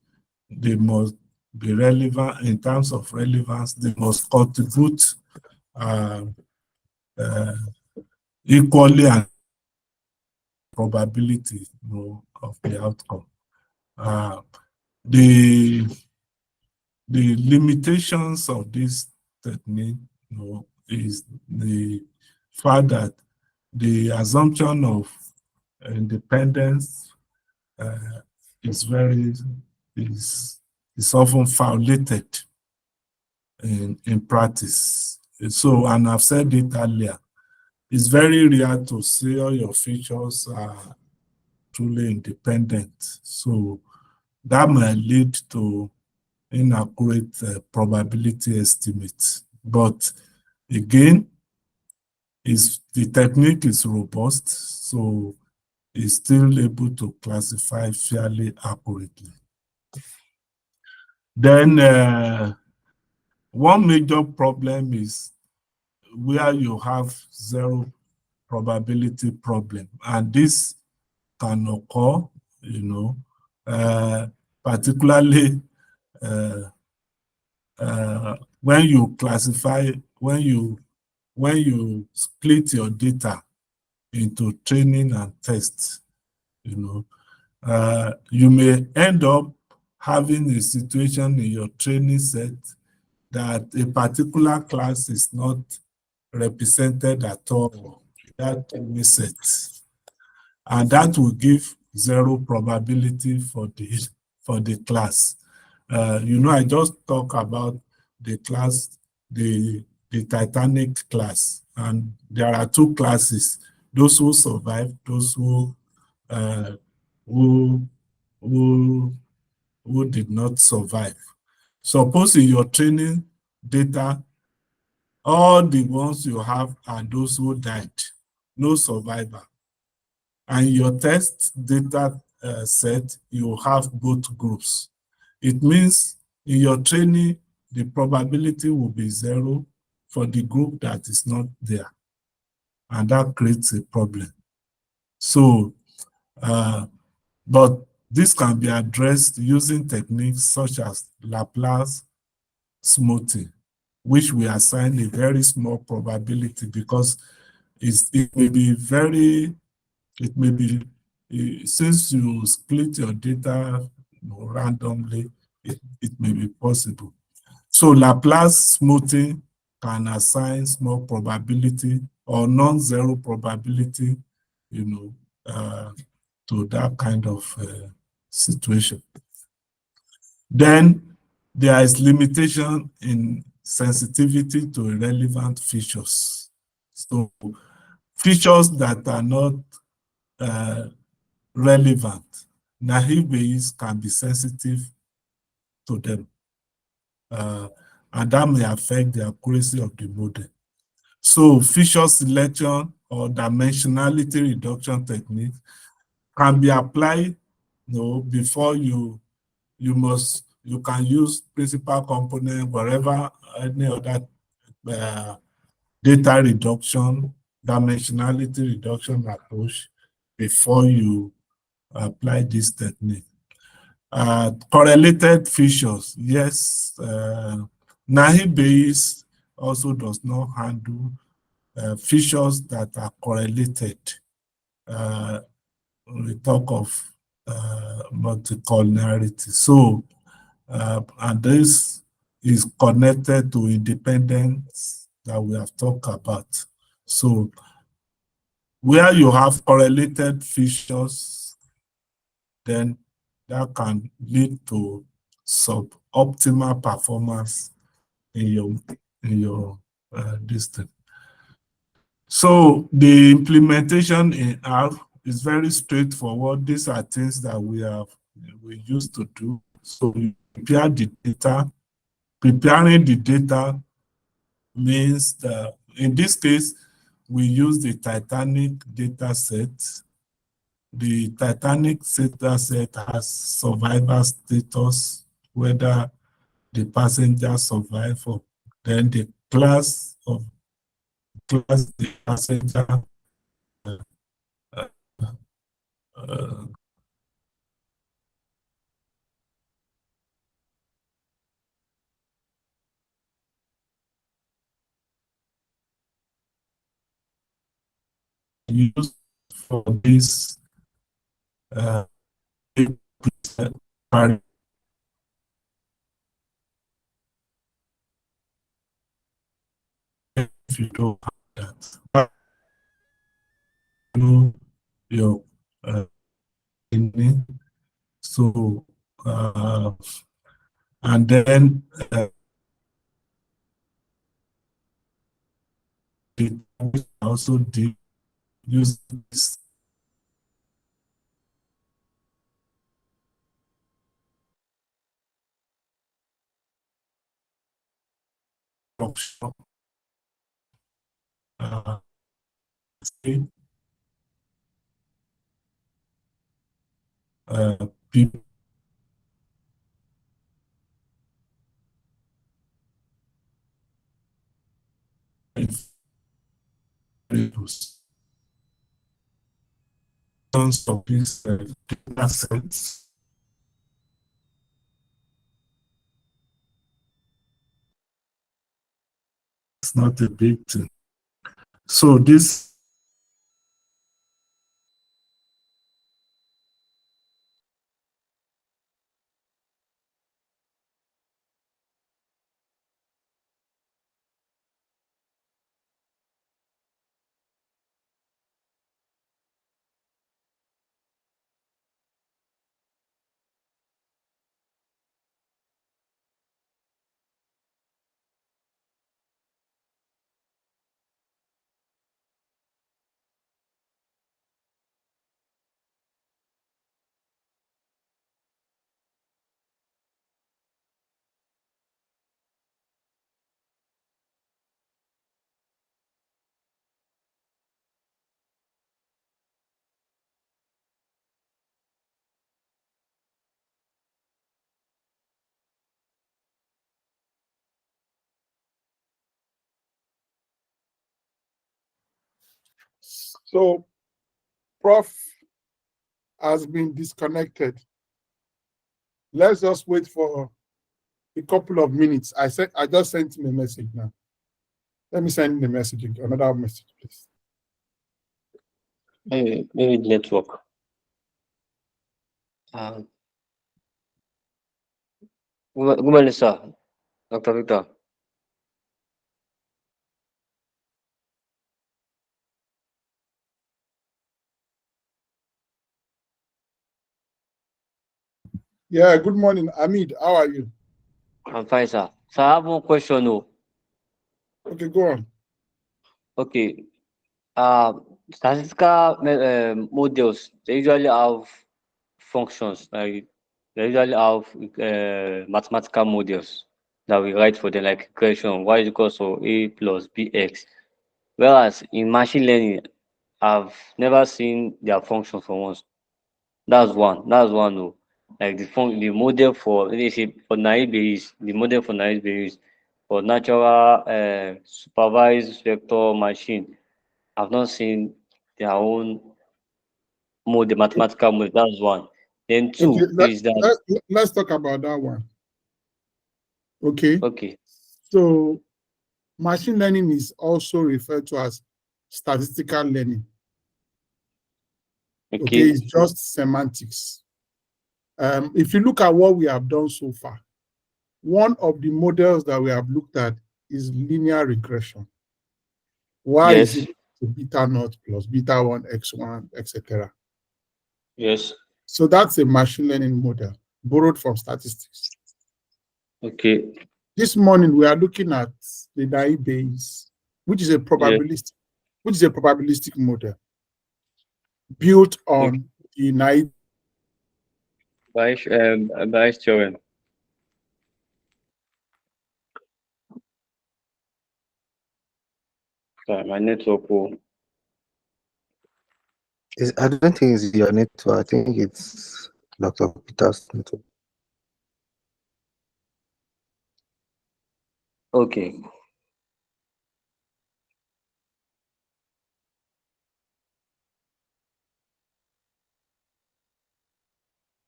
they must be relevant in terms of relevance. They must contribute equally and probability, of the outcome. The limitations of this technique, is the fact that the assumption of independence is often violated in practice. So, and I've said it earlier, it's very rare to say all your features are truly independent. So that might lead to inaccurate probability estimates. But again, the technique is robust, so it's still able to classify fairly accurately. Then one major problem is where you have zero probability problem, and this can occur, particularly when you classify, when you split your data into training and tests, you may end up having a situation in your training set that a particular class is not represented at all in that training set. And that will give zero probability for the class. I just talked about the class, the Titanic class, and there are two classes: those who survive, those who who did not survive. Suppose in your training data, all the ones you have are those who died, no survivor. And your test data set, you have both groups. It means in your training, the probability will be zero for the group that is not there. And that creates a problem. So, but this can be addressed using techniques such as Laplace smoothing, which we assign a very small probability because it may be very, it may be, since you split your data randomly, it may be possible. So Laplace smoothing can assign small probability or non-zero probability, to that kind of situation. Then there is limitation in sensitivity to irrelevant features. So features that are not relevant, naive Bayes can be sensitive to them. And that may affect the accuracy of the model. So feature selection or dimensionality reduction technique can be applied, before you can use principal component, wherever any other data reduction, dimensionality reduction approach before you apply this technique. Correlated features, yes. Naive Bayes also does not handle features that are correlated. We talk of multicollinearity. So, and this is connected to independence that we have talked about. So, where you have correlated features, then that can lead to suboptimal performance in your distance. So the implementation in R is very straightforward. These are things that we used to do. So you prepare the data. Preparing the data means that in this case, we use the Titanic data set. The Titanic data set has survivor status, whether the passenger survived, or then the class the passenger used for this if you don't have that. Do your training. So and then we also did use this option people variables. Of these data sets. It's not a big thing. So this So, Prof has been disconnected. Let's just wait for a couple of minutes. I just sent him a message now. Let me send him a message, another message, please. Maybe network. Good morning, sir. Dr. Victor. Yeah, good morning, Hamid. How are you? I'm fine, sir. So I have one question. Okay, go on. Okay. Statistical models, they usually have functions. Like they usually have mathematical models that we write for them, like equation y is equals to a plus bx. Whereas in machine learning, I've never seen their function for once. That's one. That's one. No. Like the model for, let's say, for naive Bayes, the model for naive Bayes, for natural supervised vector machine, I've not seen their own model, mathematical model. That's one. Then Okay, two is that let's talk about that one. Okay. okay? So, machine learning is also referred to as statistical learning. Okay, it's just semantics. If you look at what we have done so far, one of the models that we have looked at is linear regression. Y Yes. is equal to beta naught plus beta 1 x1, etc. Yes. So that's a machine learning model borrowed from statistics. Okay. This morning we are looking at the naive Bayes, which is a probabilistic model built on the naive Bayes theorem. Sorry, my network. I don't think it's your network. I think it's Dr. Peter's network. Okay.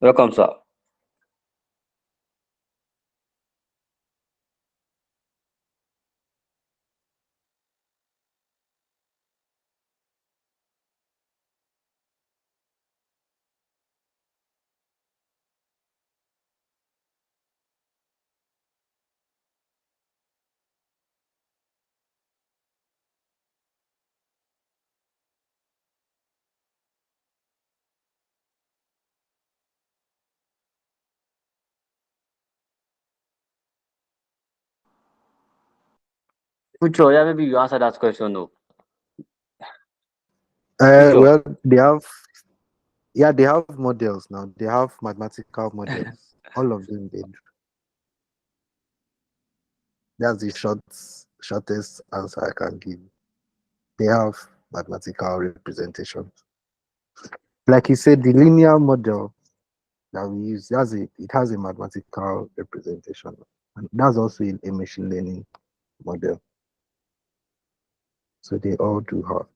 Welcome, sir. Future, yeah, maybe you answer that question, no. Future. Well, they have models now. They have mathematical models. All of them they do. That's the shortest answer I can give. They have mathematical representation. Like you said, the linear model that we use it has a mathematical representation, and that's also a machine learning model. So they all do have.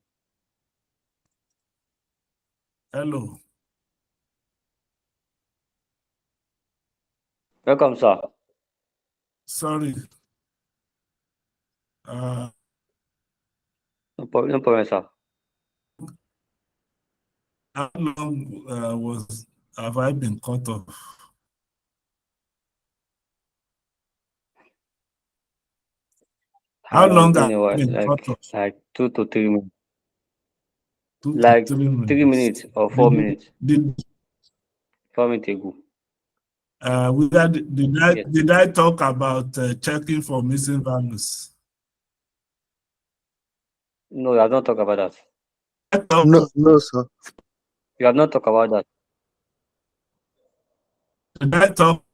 Hello. Welcome, sir. Sorry. No problem, sir. How long have I been cut off? How long have I been cut off? Like 2 to 3 minutes. 2 Like to 3 minutes. 3 minutes or 4 minutes. 4 minutes ago. Did Yes. I talk about checking for missing values? No, you have not talked about that. No, sir. You have not talked about that. Did I talk?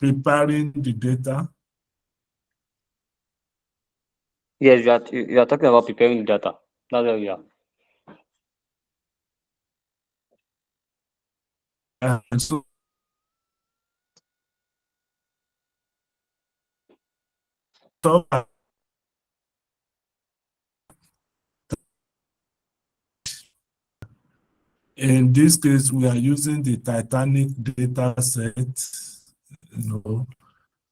Preparing the data. Yes, you are talking about preparing the data. That's where we are. So in this case, we are using the Titanic data set,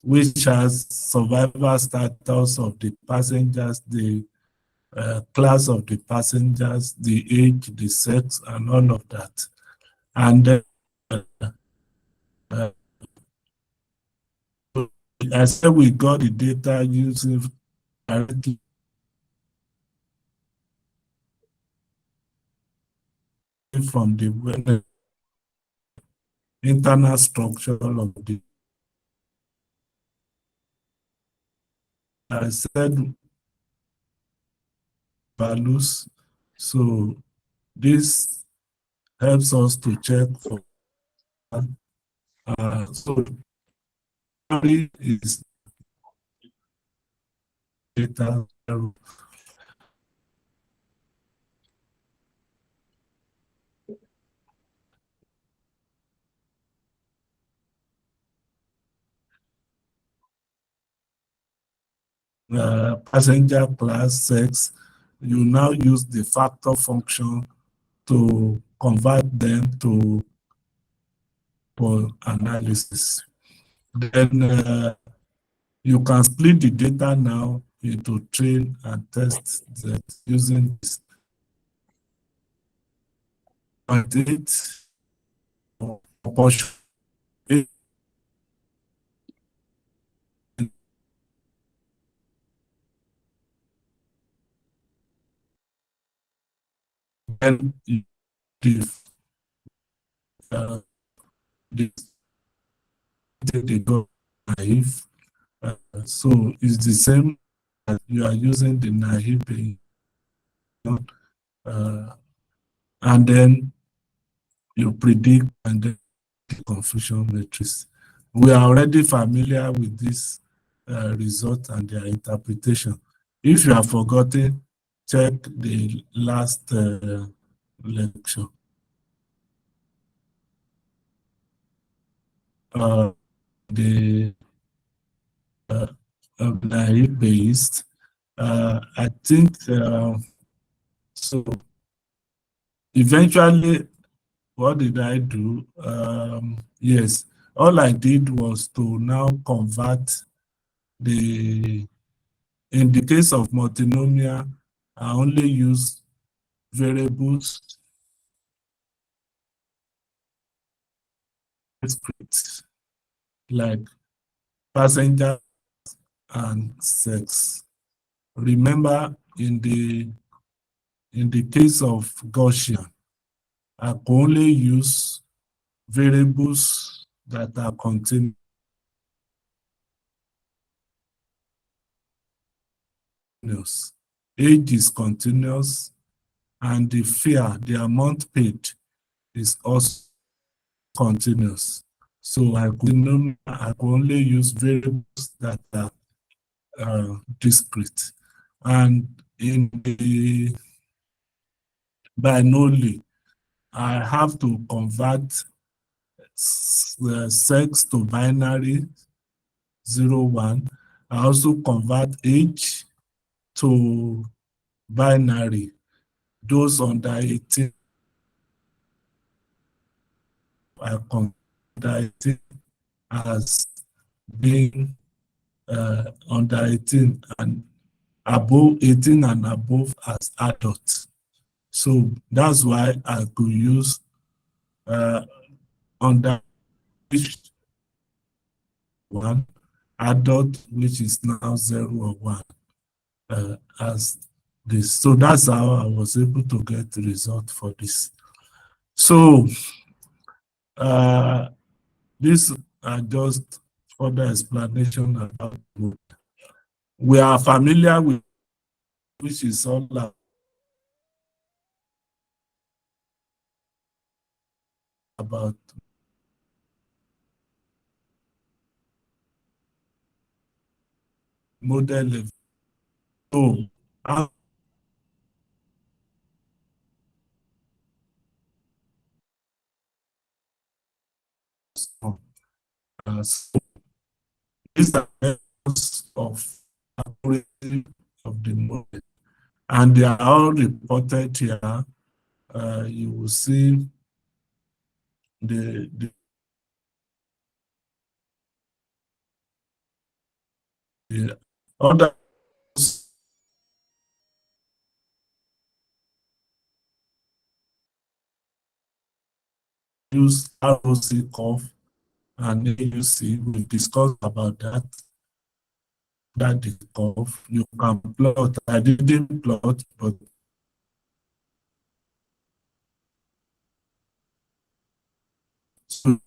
which has survival status of the passengers, the class of the passengers, the age, the sex, and all of that. And I said we got the data using directly from the internal structure of the. I said values. So this helps us to check for. So is data passenger class sex. You now use the factor function to convert them to for analysis. Then you can split the data now into train and test that using this 0.8 proportion. And uh, the they go naive. So it's the same as you are using the naive and then you predict and then the confusion matrix. We are already familiar with this result and their interpretation. If you have forgotten, check the last lecture. The naive based. I think so. Eventually, what did I do? Yes, all I did was to now convert in the case of multinomial, I only use variables like passenger and sex. Remember, in the case of Gaussian, I can only use variables that are continuous. Age is continuous, and the fare, the amount paid, is also continuous. So I could only use variables that are discrete. And in the Bernoulli, I have to convert sex to binary 0, 1. I also convert age to binary. Those under 18, I consider 18 as being under 18 and above 18 and above as adults. So that's why I could use under age 1, adult, which is now 0 or 1, as this. So that's how I was able to get the result for this. So these are just further explanation about mode. We are familiar with which is all about model. So so these are methods of accuracy of the model, and they are all reported here. You will see the other use ROC curve and AUC. We discussed about that. That the curve you can plot. I didn't plot, but so,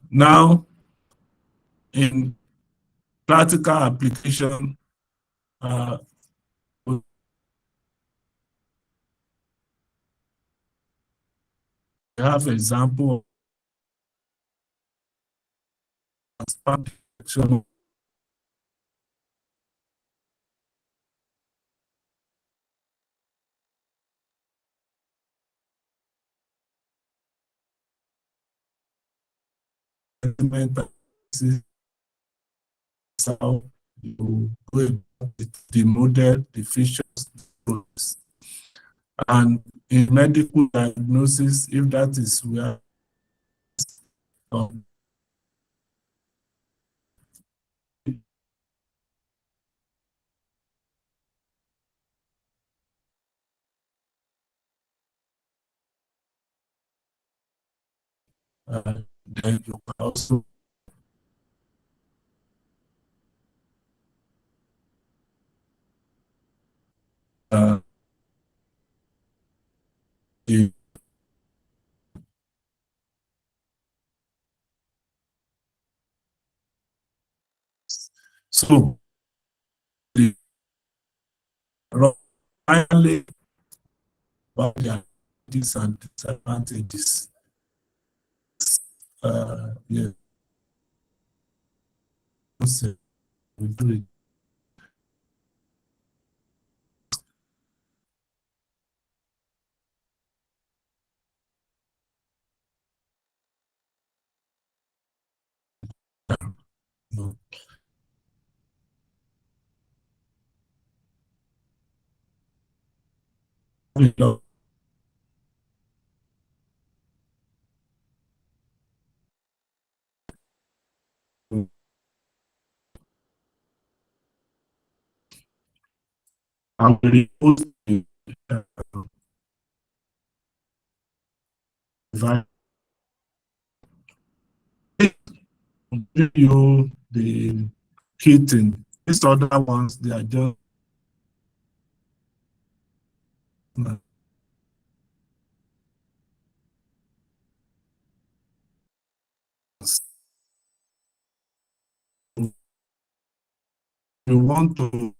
now in practical application, we have example of span detection element analysis. How you go about the model, the features, the rules. And in medical diagnosis, if that is where then you can also uh, the- so the finally about the advantages and disadvantages. Yeah, so we do it. No. We love to and we repost the device. Give you the kitten. These other ones, they are just you want to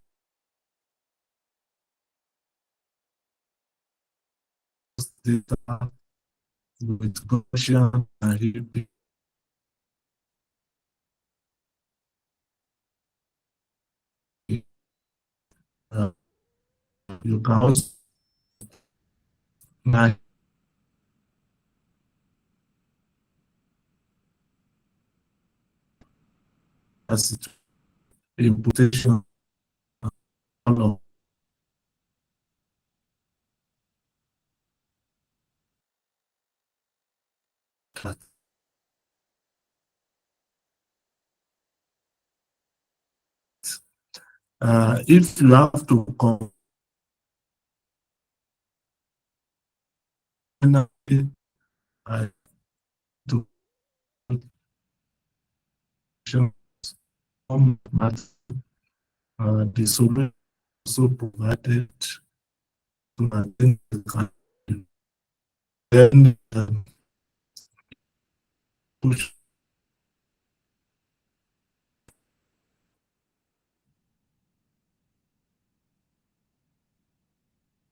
use data with Gaussian and Hilbert. you can also manage imputation all of that. If you have to I do the solution also provided to maintain the country. Then push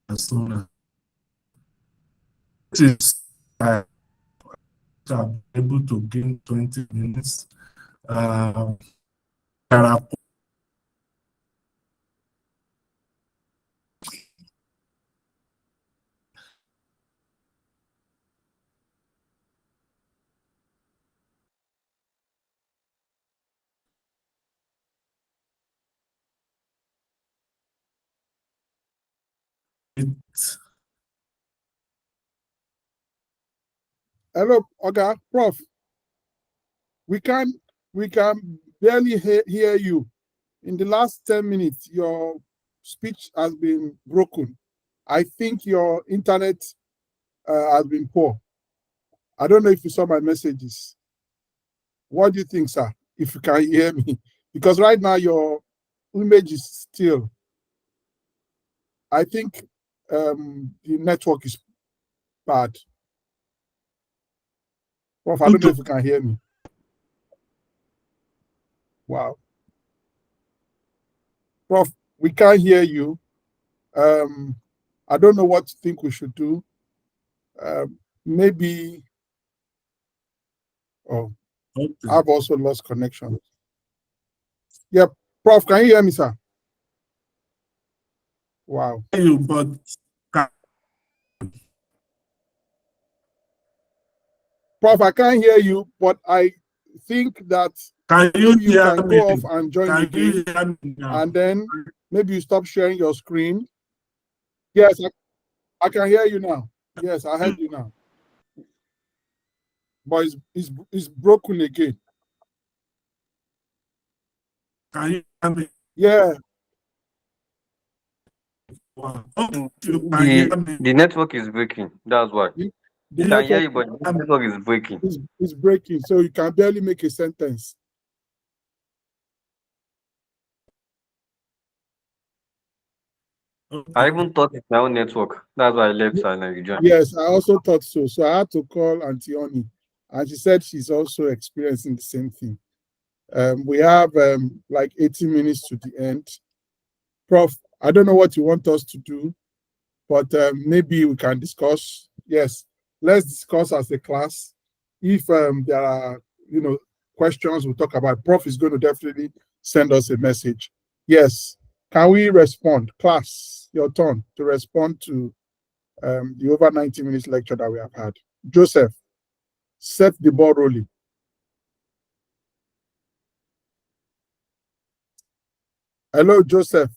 as soon as it is I'm able to gain 20 minutes. Hello, okay, Prof. We can barely hear you. In the last 10 minutes, your speech has been broken. I think your internet has been poor. I don't know if you saw my messages. What do you think, sir? If you can hear me, because right now your image is still. I think the network is bad. Prof, I don't know if you can hear me. Wow. Prof, we can't hear you. I don't know what you think we should do. Maybe, oh, okay. I've also lost connection. Yeah, Prof, can you hear me, sir? Wow. You, but Prof, I can't hear you, but I think that can you hear can me? go off and join Can again, you hear me now? and then maybe you stop sharing your screen. Yes, I can hear you now. Yes, I heard you now. But it's broken again. Can you hear me? Yeah. Wow. The network is breaking. That's why. The can hear you, but the network is breaking. It's breaking, so you can barely make a sentence. Okay. I even thought it's my own network. That's why I left and I rejoined. Yes, I also thought so. So I had to call Auntie Oni, and she said she's also experiencing the same thing. We have like 80 minutes to the end. Prof, I don't know what you want us to do, but maybe we can discuss. Yes, let's discuss as a class. If there are, questions we'll talk about, Prof is going to definitely send us a message. Yes, can we respond? Class, your turn to respond to the over 90 minutes lecture that we have had. Joseph, set the ball rolling. Hello, Joseph.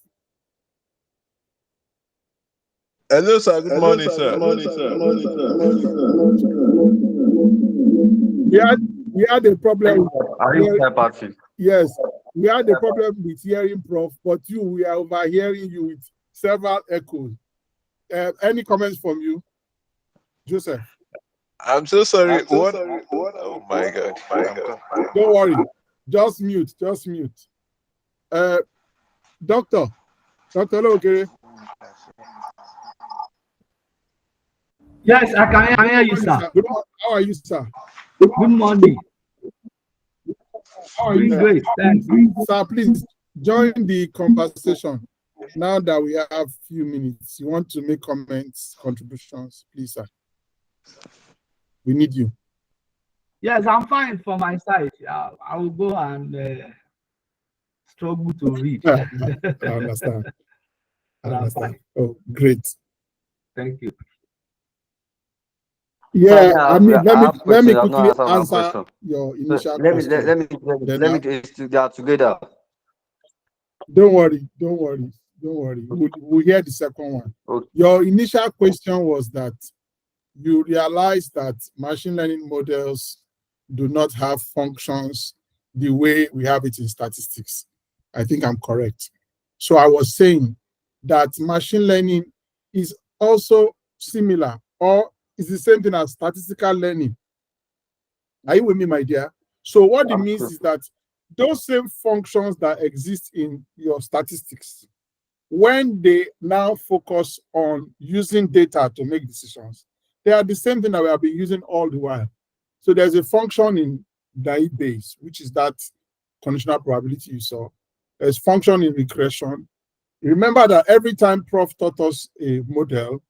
Hello, sir. Good morning, sir. Good morning, sir. We had a problem. Are you party? Yes, we had a problem with hearing Prof, but we are overhearing you with several echoes. Any comments from you, Joseph? I'm so sorry. What? Oh my God. Don't worry. Just mute. Doctor Lokere. Yes, I can hear you, sir. How are you, sir? Good morning. How are you? Doing great, thanks. Sir, please join the conversation. Now that we have a few minutes, you want to make comments, contributions, please, sir. We need you. Yes, I'm fine for my side. I will go and struggle to read. I understand. I understand. Oh, great. Thank you. Yeah, I I have, mean, I have let me questions. I've not quickly answered my answer question. your So initial let me question. let me they are together. Don't worry, don't worry, don't worry. We'll hear the second one. Okay. Your initial question was that you realize that machine learning models do not have functions the way we have it in statistics. I think I'm correct. So I was saying that machine learning is also similar or is the same thing as statistical learning. Are you with me, my dear? So what it means is that those same functions that exist in your statistics, when they now focus on using data to make decisions, they are the same thing that we have been using all the while. So there's a function in base, which is that conditional probability you saw. There's function in regression. Remember that every time Prof taught us a model,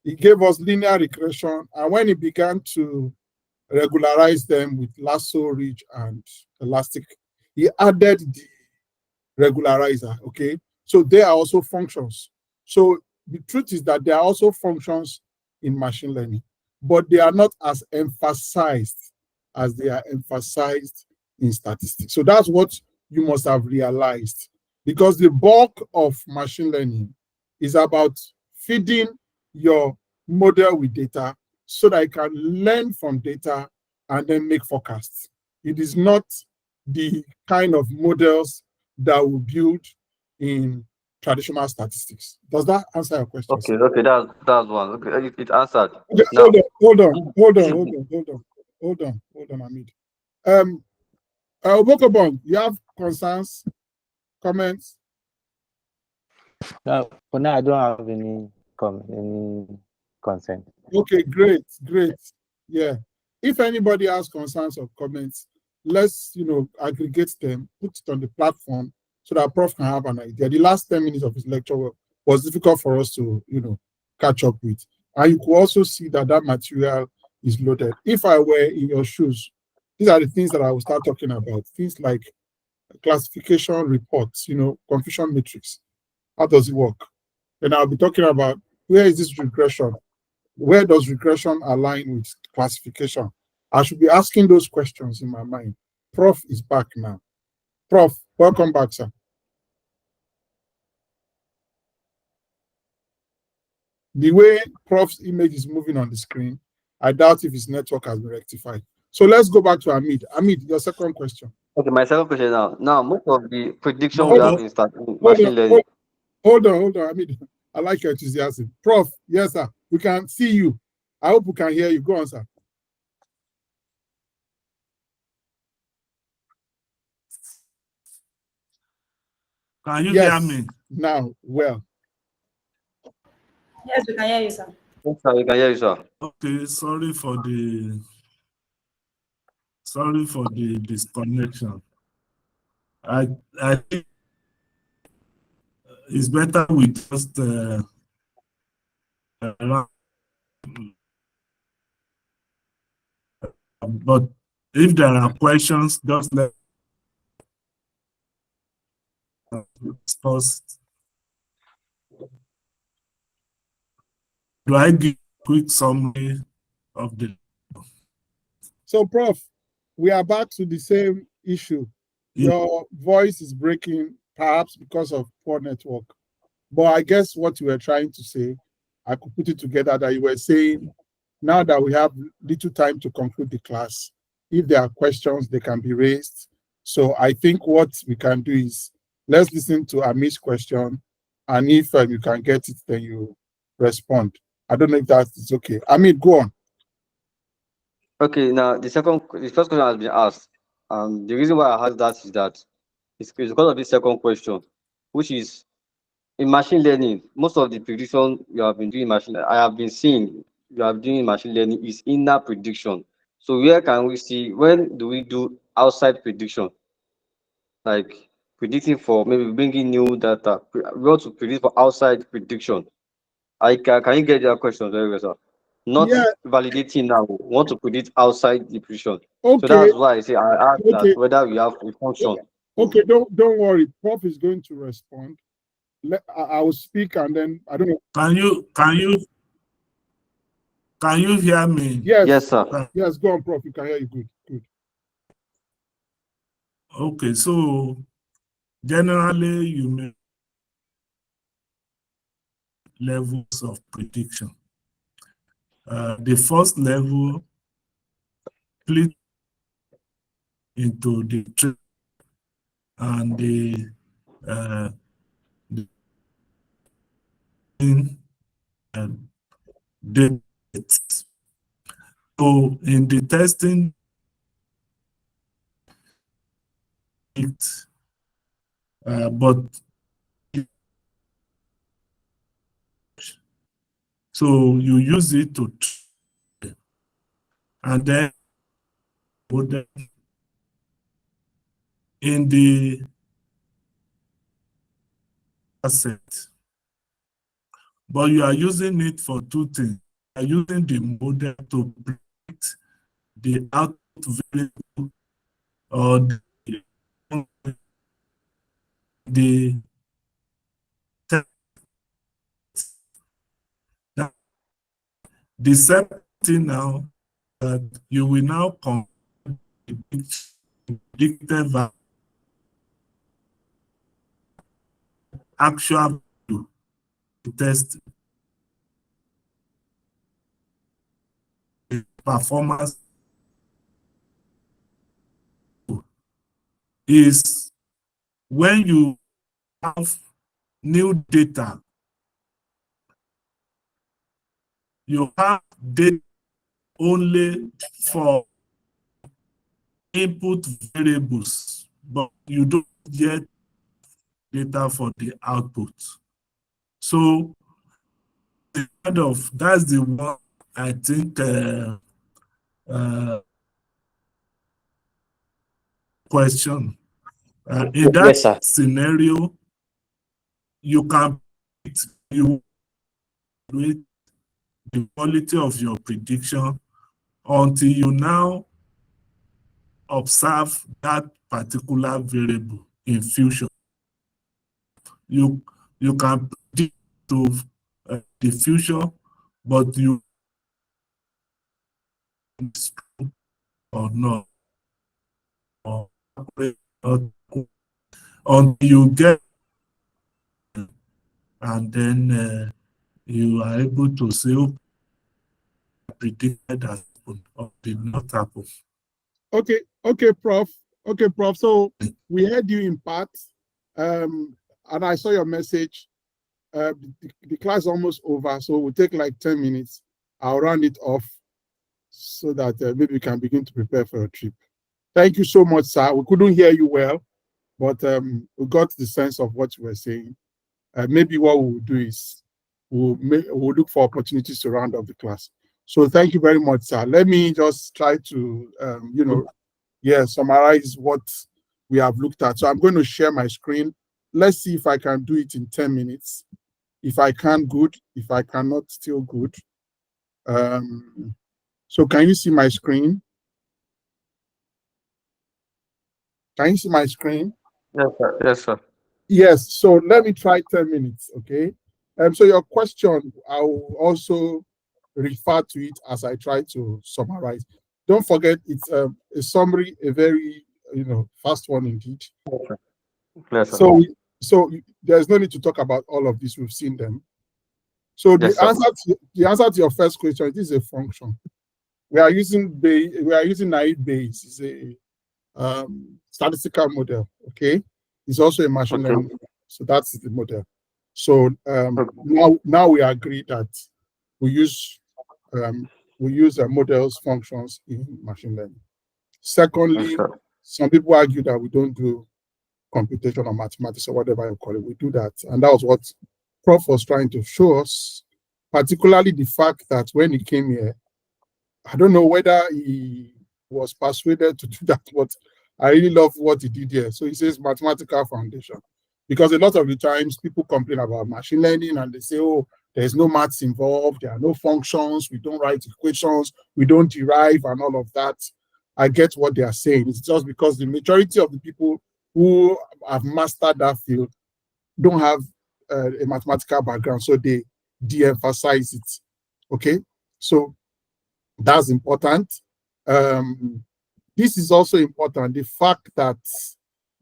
he gave us linear regression. And when he began to regularize them with lasso, ridge, and elastic, he added the regularizer, okay? So they are also functions. So the truth is that there are also functions in machine learning, but they are not as emphasized as they are emphasized in statistics. So that's what you must have realized, because the bulk of machine learning is about feeding your model with data so that it can learn from data and then make forecasts. It is not the kind of models that we build in traditional statistics. Does that answer your question? Okay, okay, that's one. Okay, it answered. Okay, Now, hold on, Hamid. Obokobon, you have concerns, comments? No, for now, I don't have any consent. Okay, great. Yeah. If anybody has concerns or comments, let's aggregate them, put it on the platform so that Prof can have an idea. The last 10 minutes of his lecture was difficult for us to catch up with. And you could also see that material is loaded. If I were in your shoes, these are the things that I will start talking about. Things like classification reports, confusion matrix. How does it work? Then I'll be talking about where is this regression? Where does regression align with classification? I should be asking those questions in my mind. Prof is back now. Prof, welcome back, sir. The way Prof's image is moving on the screen, I doubt if his network has been rectified. So let's go back to Hamid. Hamid, your second question. okay, my second question now. Now, most of the prediction we have in machine learning. Hold on, Hamid. I like your enthusiasm. Prof, yes, sir. We can see you. I hope we can hear you. Go on, sir. Can you hear me? Now, well. Yes, we can hear you, sir. Yes, sir, we can hear you, sir. Okay, sorry for the disconnection. I think it's better we just but if there are questions, just let us. Do I give a quick summary of the? So, Prof, we are back to the same issue. Your voice is breaking, perhaps because of poor network. But I guess what you were trying to say, I could put it together that you were saying, now that we have little time to conclude the class, if there are questions, they can be raised. So I think what we can do is, let's listen to Amit's question, and if you can get it, then you respond. I don't know if that is okay. Amit, go on. Okay, now the first question has been asked. The reason why I asked that is that it's because of the second question, which is in machine learning, most of the prediction you have been doing I have been seeing you have doing in machine learning is inner prediction. So where can we see, when do we do outside prediction? Like predicting for maybe bringing new data. We want to predict for outside prediction. Can you get your question very well, sir? Not validating now. We want to predict outside the prediction. Okay. So that's why I say I asked that whether we have a function. Okay, don't worry. Prof is going to respond. I will speak and then I don't know. Can you hear me? Yes. Yes, sir. Yes, go on, Prof. You can hear you good. Good. Okay, so generally you make levels of prediction. The first level split into the trend and the dates. So in the testing, but so you use it to train, and then in the asset, but you are using it for two things. You are using the model to predict the output variable or the test. Now, the second thing now that you will now predicted value actual value to test the performance is when you have new data, you have data only for input variables, but you don't get data for the output. So that's the one I think question. In that Yes, sir. scenario, you can evaluate the quality of your prediction until you now observe that particular variable in future. You can predict to the future, but you or not, or until you get, and then you are able to say, oh, predicted that happened or did not happen. Okay, Prof. Okay, Prof. So we heard you in part, and I saw your message. The class is almost over, so we'll take like 10 minutes. I'll round it off so that maybe we can begin to prepare for a trip. Thank you so much, sir. We couldn't hear you well, but we got the sense of what you were saying. Maybe what we'll do is we'll look for opportunities to round up the class. So thank you very much, sir. Let me just try to, summarize what we have looked at. So I'm going to share my screen. Let's see if I can do it in 10 minutes. If I can, good. If I cannot, still good. So can you see my screen? Can you see my screen? Yes, sir. Yes, sir. Yes, so let me try 10 minutes, okay? So your question, I will also refer to it as I try to summarize. Don't forget, it's a summary, a very, fast one indeed. Yes, sir. So there's no need to talk about all of this. We've seen them. So Yes, the answer to your first question, it is a function. We are using naive Bayes. It's a statistical model, okay? It's also a machine learning model. So that's the model. So now we agree that we use models, functions in machine learning. Secondly, some people argue that we don't do computation or mathematics or whatever you call it. We do that. And that was what Prof was trying to show us, particularly the fact that when he came here, I don't know whether he was persuaded to do that, but I really love what he did here. So he says mathematical foundation. Because a lot of the times people complain about machine learning and they say, oh, there's no maths involved, there are no functions, we don't write equations, we don't derive and all of that. I get what they are saying. It's just because the majority of the people who have mastered that field don't have a mathematical background, so they de-emphasize it. Okay, so that's important. This is also important, the fact that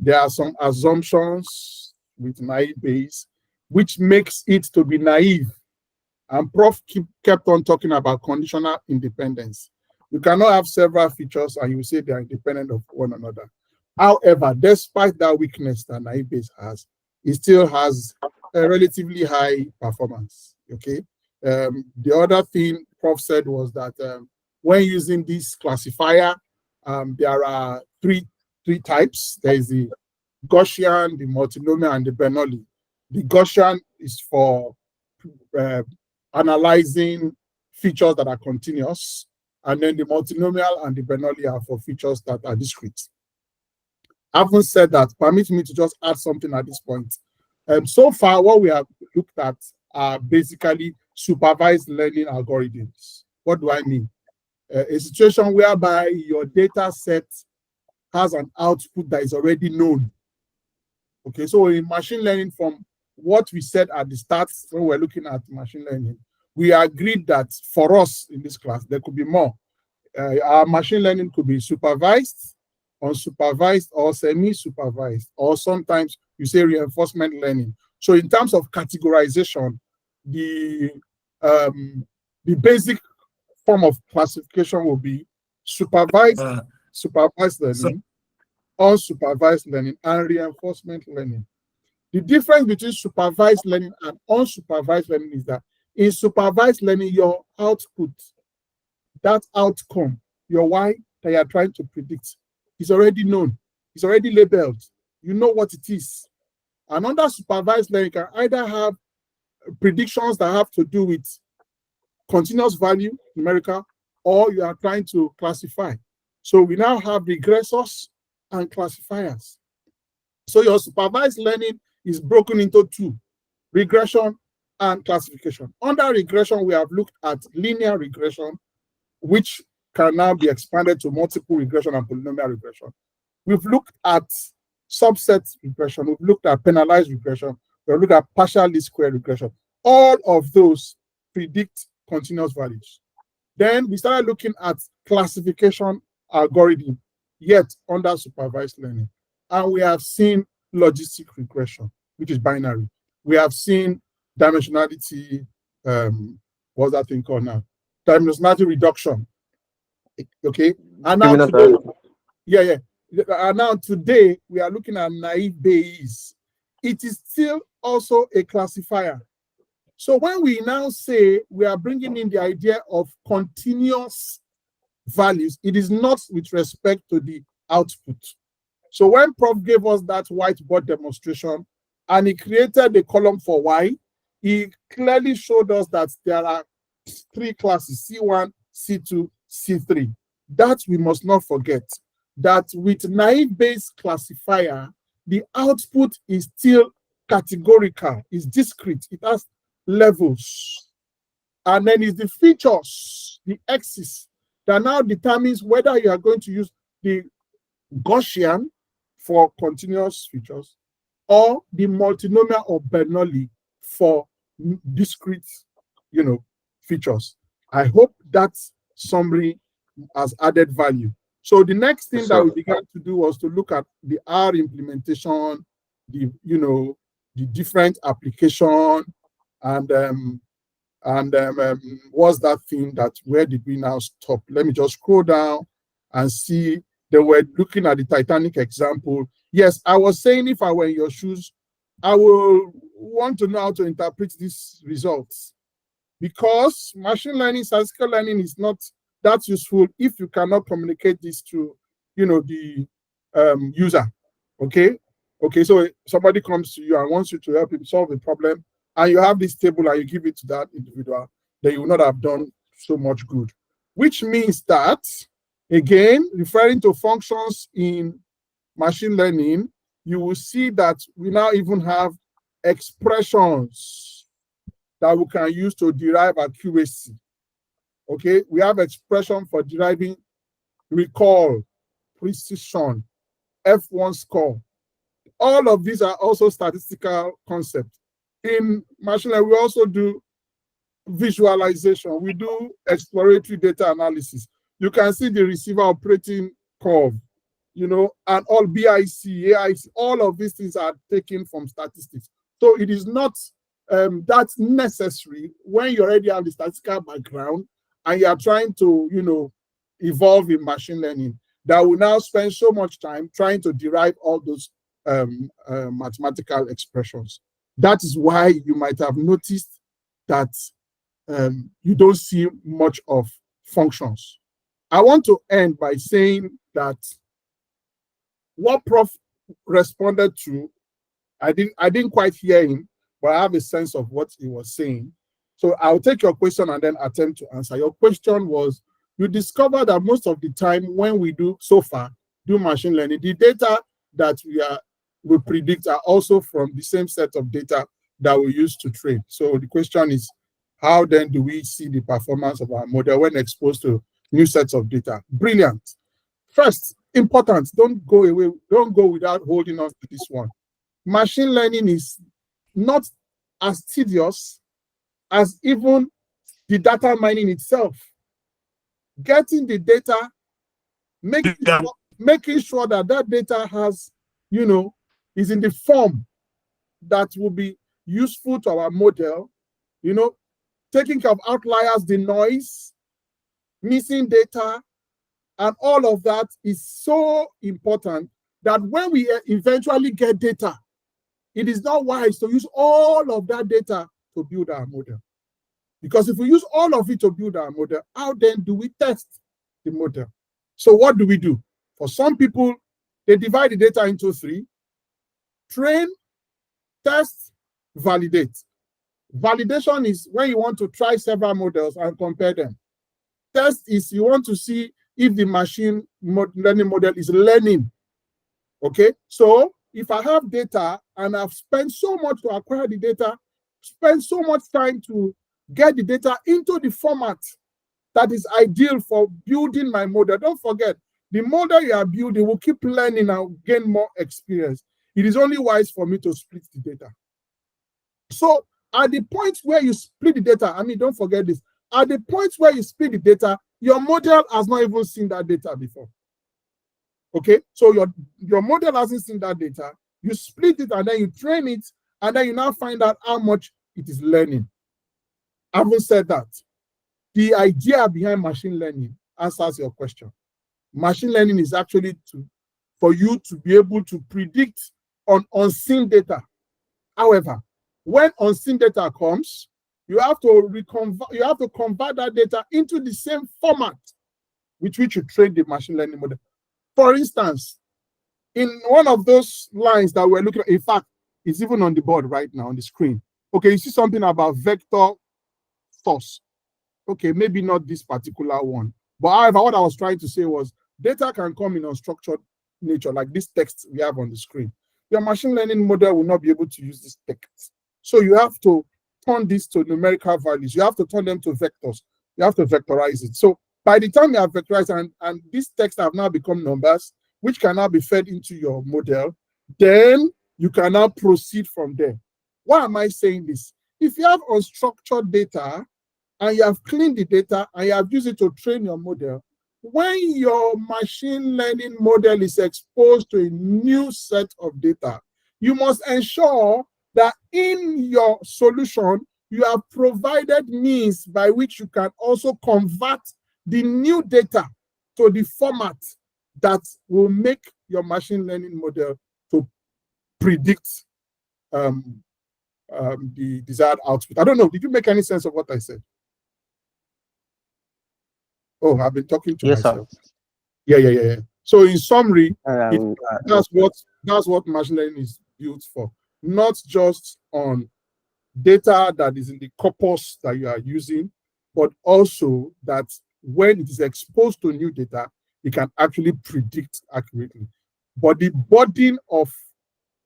there are some assumptions with naive Bayes, which makes it to be naive. And Prof kept on talking about conditional independence. You cannot have several features and you say they are independent of one another. However, despite that weakness that naive Bayes has, it still has a relatively high performance. Okay. The other thing Prof said was that when using this classifier, there are three types. There is the Gaussian, the multinomial, and the Bernoulli. The Gaussian is for analyzing features that are continuous, and then the multinomial and the Bernoulli are for features that are discrete. Having said that, permit me to just add something at this point. So far, what we have looked at are basically supervised learning algorithms. What do I mean? A situation whereby your data set has an output that is already known. Okay, so in machine learning, from what we said at the start when we're looking at machine learning, we agreed that for us in this class, there could be more. Our machine learning could be supervised, unsupervised, or semi-supervised, or sometimes you say reinforcement learning. So in terms of categorization, the basic form of classification will be supervised learning, unsupervised learning, and reinforcement learning. The difference between supervised learning and unsupervised learning is that in supervised learning, your output, that outcome, your why that you are trying to predict, is already known, it's already labeled, you know what it is. And under supervised learning, you can either have predictions that have to do with continuous value, numerical, or you are trying to classify. So we now have regressors and classifiers. So your supervised learning is broken into two: regression and classification. Under regression, we have looked at linear regression, which can now be expanded to multiple regression and polynomial regression. We've looked at subset regression, we've looked at penalized regression, we've looked at partial least square regression. All of those predict continuous values. Then we started looking at classification algorithm, yet under supervised learning. And we have seen logistic regression, which is binary. We have seen dimensionality, what's that thing called now? Dimensionality reduction. Okay. And now today, and now today we are looking at naive Bayes. It is still also a classifier. So when we now say we are bringing in the idea of continuous values, it is not with respect to the output. So when Prof gave us that whiteboard demonstration and he created a column for Y, he clearly showed us that there are three classes: C1, C2, C3. That we must not forget, that with naive Bayes classifier, the output is still categorical, is discrete, it has levels. And then it's the features, the axis, that now determines whether you are going to use the Gaussian for continuous features or the multinomial or Bernoulli for discrete, features. I hope that summary has added value. So the next thing that we began to do was to look at the R implementation, the different application, and what's that thing that, where did we now stop? Let me just scroll down and see. They were looking at the Titanic example. Yes, I was saying if I were in your shoes, I will want to know how to interpret these results, because machine learning, statistical learning is not that useful if you cannot communicate this to, the user. Okay. So somebody comes to you and wants you to help him solve a problem, and you have this table and you give it to that individual, then you will not have done so much good. Which means that, again, referring to functions in machine learning, you will see that we now even have expressions that we can use to derive accuracy. Okay, we have expression for deriving recall, precision, F1 score. All of these are also statistical concepts. in machine learning, we also do visualization. We do exploratory data analysis. You can see the receiver operating curve, you know, and all BIC, AIC, all of these things are taken from statistics. So it is not that's necessary when you already have the statistical background and you are trying to, you know, evolve in machine learning, that will now spend so much time trying to derive all those mathematical expressions. That is why you might have noticed that you don't see much of functions. I want to end by saying that what Prof responded to, I didn't quite hear him, but I have a sense of what he was saying. So I'll take your question and then attempt to answer. Your question was, you discover that most of the time when we do machine learning, the data that we predict are also from the same set of data that we use to train. So the question is, how then do we see the performance of our model when exposed to new sets of data? Brilliant. First, important, don't go away, don't go without holding on to this one. Machine learning is not as tedious as even the data mining itself. Getting the data, making sure that that data has, you know, is in the form that will be useful to our model, you know, taking care of outliers, the noise, missing data, and all of that is so important that when we eventually get data, it is not wise to use all of that data to build our model. Because if we use all of it to build our model, how then do we test the model? So what do we do? For some people, they divide the data into three: train, test, validate. Validation is when you want to try several models and compare them. Test is you want to see if the machine learning model is learning. Okay, so if I have data and I've spent so much to acquire the data, spend so much time to get the data into the format that is ideal for building my model. Don't forget, the model you are building will keep learning and gain more experience. It is only wise for me to split the data. So at the point where you split the data, I mean, don't forget this, at the point where you split the data, your model has not even seen that data before. Okay, so your model hasn't seen that data, you split it and then you train it, and then you now find out how much it is learning. Having said that, the idea behind machine learning answers your question. Machine learning is actually for you to be able to predict on unseen data. However, when unseen data comes, you have to convert that data into the same format with which you train the machine learning model. For instance, in one of those lines that we're looking at, in fact, it's even on the board right now on the screen. Okay, you see something about vector source. Okay, maybe not this particular one. But however, what I was trying to say was data can come in unstructured nature, like this text we have on the screen. Your machine learning model will not be able to use this text. So you have to turn this to numerical values. You have to turn them to vectors. You have to vectorize it. So by the time you have vectorized and these texts have now become numbers, which can now be fed into your model, then you can now proceed from there. Why am I saying this? If you have unstructured data and you have cleaned the data and you have used it to train your model, when your machine learning model is exposed to a new set of data, you must ensure that in your solution, you have provided means by which you can also convert the new data to the format that will make your machine learning model to predict the desired output. I don't know, did you make any sense of what I said? Oh, I've been talking to myself. Sir. Yeah. So in summary, that's what machine learning is built for. Not just on data that is in the corpus that you are using, but also that when it is exposed to new data, it can actually predict accurately. But the burden of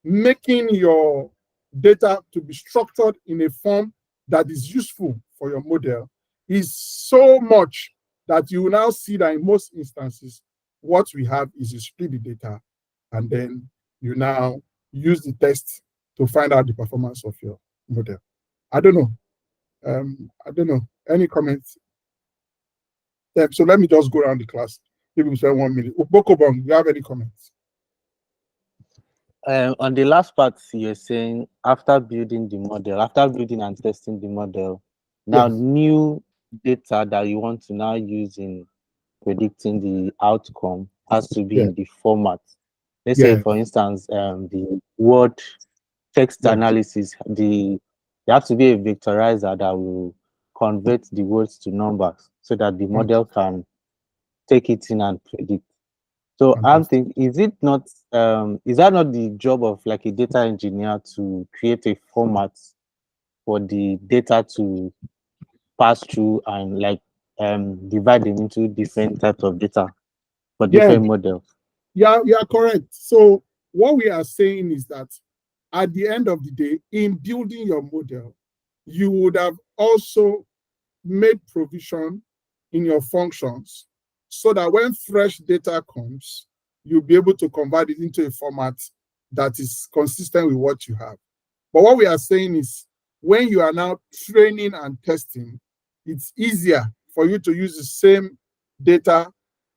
making your data to be structured in a form that is useful for your model is so much that you will now see that in most instances, what we have is you split the data and then you now use the test to find out the performance of your model. I don't know. I don't know. Any comments? So let me just go around the class. People say 1 minute. Bokobong, do you have any comments? On the last part, you're saying after building the model, after building and testing the model, now Yes. new data that you want to now use in predicting the outcome has to be Yeah. in the format. Let's say, Yeah. for instance, the word text Yeah. analysis, there has to be a vectorizer that will convert the words to numbers so that the model can take it in and predict. So I'm Fantastic. thinking, is that not the job of like a data engineer to create a format for the data to pass through and like divide them into different types of data for Yeah, different models? you are correct. So what we are saying is that at the end of the day, in building your model, you would have also made provision in your functions so that when fresh data comes, you'll be able to convert it into a format that is consistent with what you have. But what we are saying is when you are now training and testing, it's easier for you to use the same data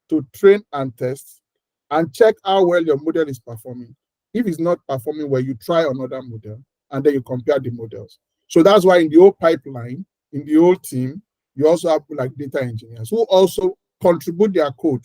to train and test and check how well your model is performing. If it's not performing well, you try another model and then you compare the models. So that's why in the old pipeline, in the old team, you also have like data engineers who also contribute their code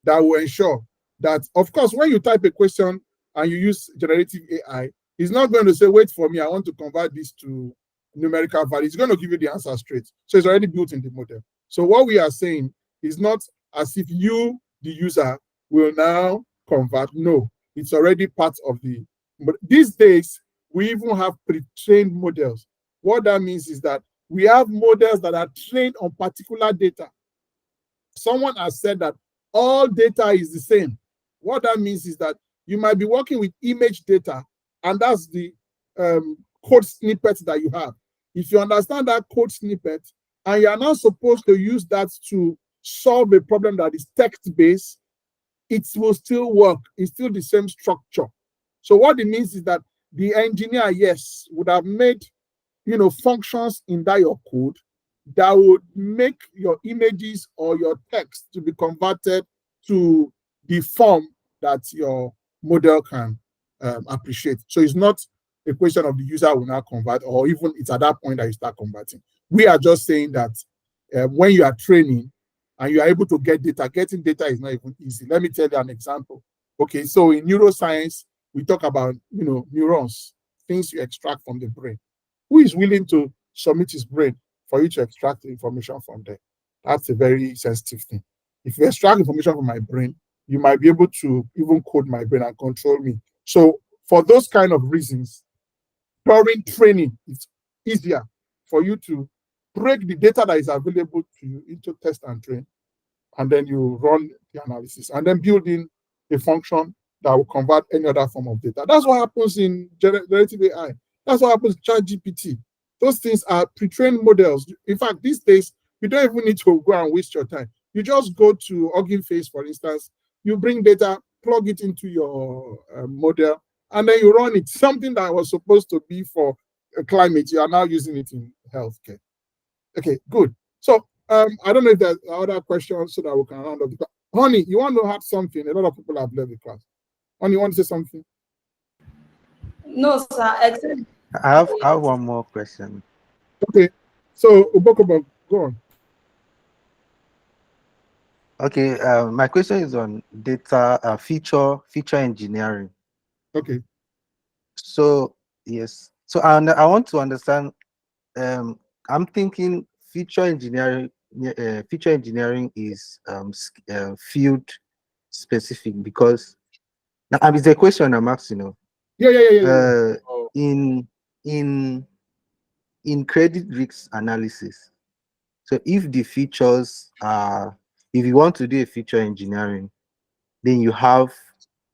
that will ensure that, of course, when you type a question and you use generative AI, it's not going to say, wait for me, I want to convert this to numerical value. It's going to give you the answer straight. So it's already built in the model. So what we are saying is not as if you, the user, will now convert. No, it's already part of the. But these days, we even have pre-trained models. What that means is that we have models that are trained on particular data. Someone has said that all data is the same. What that means is that you might be working with image data, and that's the code snippet that you have. If you understand that code snippet, and you are now supposed to use that to solve a problem that is text-based, it will still work. It's still the same structure. So what it means is that the engineer, yes, would have made functions in that your code that would make your images or your text to be converted to the form that your model can appreciate. So it's not a question of the user will now convert, or even it's at that point that you start converting. We are just saying that when you are training and you are able to get data, getting data is not even easy. Let me tell you an example. Okay, so in neuroscience, we talk about neurons, things you extract from the brain. Who is willing to submit his brain for you to extract the information from there? That's a very sensitive thing. If you extract information from my brain, you might be able to even code my brain and control me. So for those kind of reasons, during training, it's easier for you to break the data that is available to you into test and train, and then you run the analysis and then build in a function that will convert any other form of data. That's what happens in generative AI. That's what happens in ChatGPT. Those things are pre-trained models. In fact, these days, you don't even need to go and waste your time. You just go to Hugging Face, for instance, you bring data, plug it into your model, and then you run it. Something that was supposed to be for climate, you are now using it in healthcare. Okay, good. So I don't know if there's other questions so that we can round up the class. Honey, you want to have something? A lot of people have left the class. Honey, you want to say something? No, sir. Except I have one more question. Okay. So Ubokobo, go on. Okay, my question is on data feature engineering. Okay. So yes, so I want to understand. I'm thinking feature engineering. Feature engineering is field specific because now it's a question I'm asking. Yeah. In in in credit risk analysis. So if the features are, if you want to do a feature engineering, then you have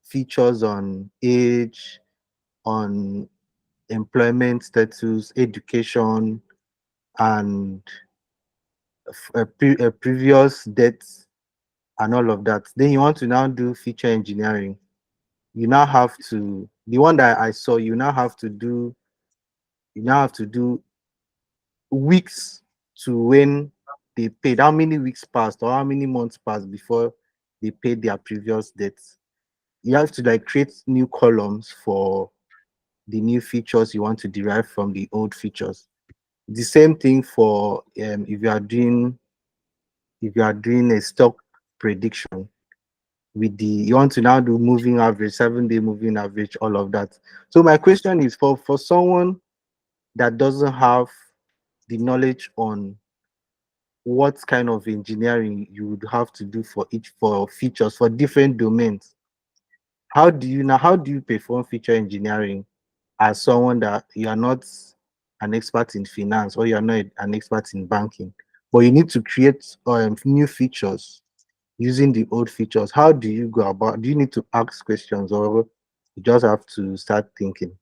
features on age, on employment status, education, and a previous debts and all of that. Then you want to now do feature engineering. You now have to, the one that I saw, you now have to do you now have to do weeks to when they paid. How many weeks passed or how many months passed before they paid their previous debts? You have to like create new columns for the new features you want to derive from the old features. The same thing for if you are doing a stock prediction with the, you want to now do moving average, 7-day moving average, all of that. So my question is for someone that doesn't have the knowledge on what kind of engineering you would have to do for features for different domains, how do you perform feature engineering as someone that you are not an expert in finance or you are not an expert in banking, but you need to create new features using the old features? How do you go about? Do you need to ask questions or you just have to start thinking?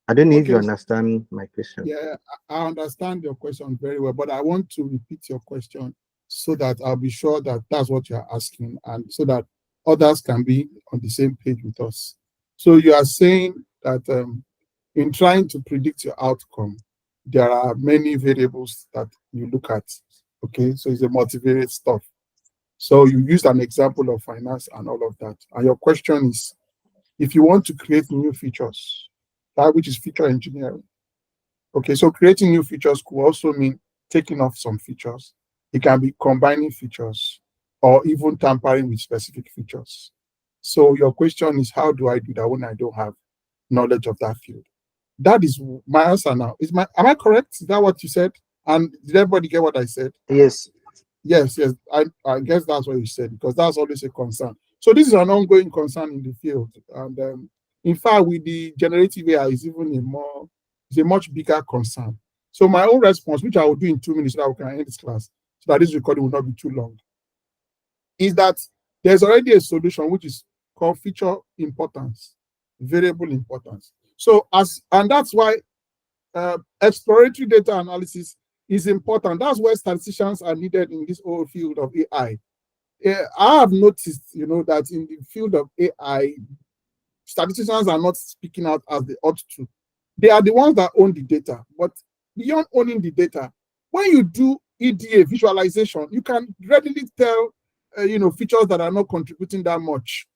I don't know if you Okay. understand my question. Yeah, I understand your question very well, but I want to repeat your question so that I'll be sure that that's what you're asking and so that others can be on the same page with us. So you are saying that in trying to predict your outcome, there are many variables that you look at. Okay, so it's a multivariate stuff. So you used an example of finance and all of that. And your question is, if you want to create new features, that which is feature engineering. Okay, so creating new features could also mean taking off some features. It can be combining features or even tampering with specific features. So your question is, how do I do that when I don't have knowledge of that field? That is my answer now. Am I correct? Is that what you said? And did everybody get what I said? Yes. Yes. I guess that's what you said, because that's always a concern. So this is an ongoing concern in the field. And in fact, with the generative AI, it's a much bigger concern. So my own response, which I will do in 2 minutes so that we can end this class, so that this recording will not be too long, is that there's already a solution which is called feature importance, variable importance. So and that's why exploratory data analysis is important. That's where statisticians are needed in this whole field of AI. I have noticed, that in the field of AI, statisticians are not speaking out as they ought to. They are the ones that own the data. But beyond owning the data, when you do EDA visualization, you can readily tell, features that are not contributing that much.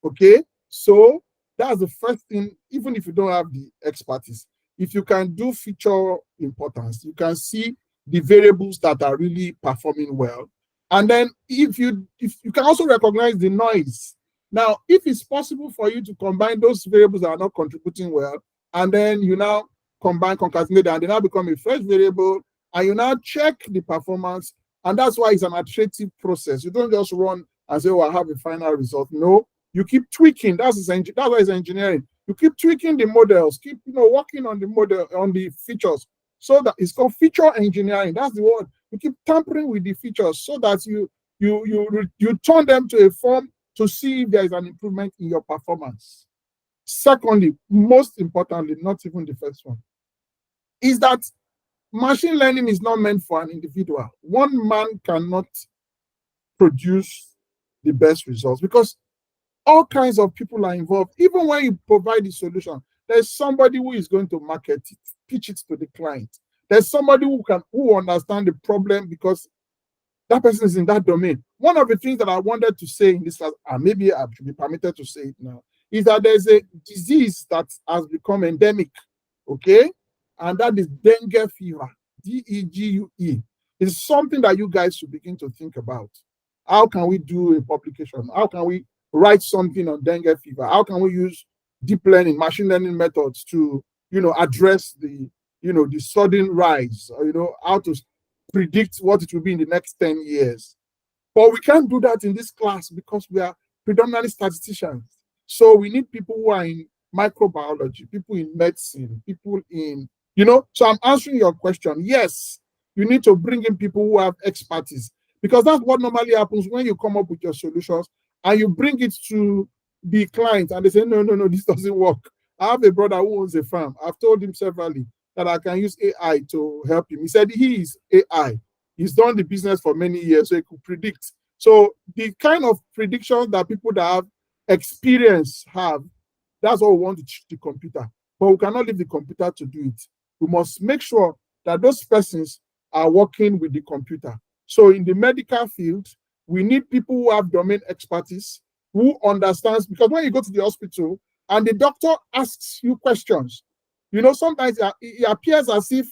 Okay, so that's the first thing. Even if you don't have the expertise, if you can do feature importance, you can see the variables that are really performing well. And then if you can also recognize the noise. Now, if it's possible for you to combine those variables that are not contributing well, and then you now concatenate, and they now become a fresh variable, and you now check the performance, and that's why it's an iterative process. You don't just run and say, oh, I have a final result. No, you keep tweaking. That's why it's engineering. You keep tweaking the models, keep working on the model, on the features. So that it's called feature engineering. That's the word. You keep tampering with the features so that you turn them to a form to see if there is an improvement in your performance. Secondly, most importantly, not even the first one, is that machine learning is not meant for an individual. One man cannot produce the best results because all kinds of people are involved. Even when you provide the solution, there's somebody who is going to market it, pitch it to the client. There's somebody who understands the problem because that person is in that domain. One of the things that I wanted to say in this class, and maybe I should be permitted to say it now, is that there's a disease that has become endemic, okay? And that is dengue fever, DEGUE. It's something that you guys should begin to think about. How can we do a publication? How can we write something on dengue fever? How can we use deep learning, machine learning methods to, address the sudden rise, or, how to predict what it will be in the next 10 years. But we can't do that in this class because we are predominantly statisticians. So we need people who are in microbiology, people in medicine, people in, so I'm answering your question. Yes, you need to bring in people who have expertise because that's what normally happens when you come up with your solutions and you bring it to the client and they say, no, this doesn't work. I have a brother who owns a farm. I've told him severally that I can use AI to help him. He said he is AI. He's done the business for many years, so he could predict. So the kind of prediction that people that have experience have, that's what we want to teach the computer. But we cannot leave the computer to do it. we must make sure that those persons are working with the computer. So in the medical field, we need people who have domain expertise, who understands, because when you go to the hospital and the doctor asks you questions, you know, sometimes it appears as if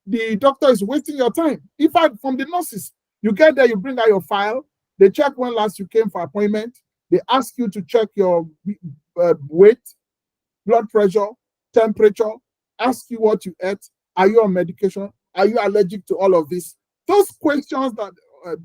the doctor is wasting your time. In fact, from the nurses, you get there, you bring out your file, they check when last you came for appointment, they ask you to check your weight, blood pressure, temperature, ask you what you ate, are you on medication, are you allergic to all of this? Those questions that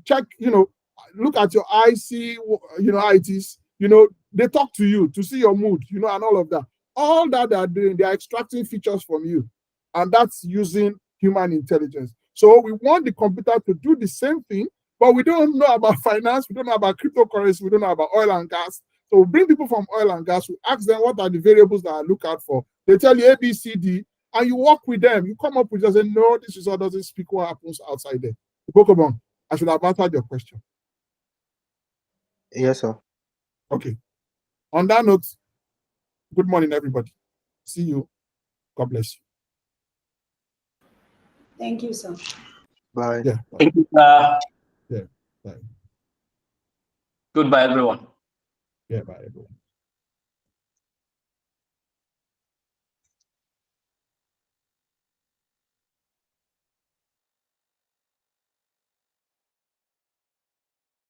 check, you know, look at your eye, see, you know, how it is, you know, they talk to you to see your mood, you know, and all of that. All that they're doing, they're extracting features from you, and that's using human intelligence. So we want the computer to do the same thing, but we don't know about finance, we don't know about cryptocurrency, we don't know about oil and gas. So we bring people from oil and gas, we ask them what are the variables that I look out for. They tell you A, B, C, D, and you work with them. You come up with just say, no, this result doesn't speak what happens outside there. Pokemon, I should have answered your question. Yes, sir. Okay. On that note, good morning, everybody. See you. God bless you. Thank you, sir. Bye. Yeah. Thank you, sir. Yeah. Bye. Goodbye, everyone. Yeah. Bye, everyone.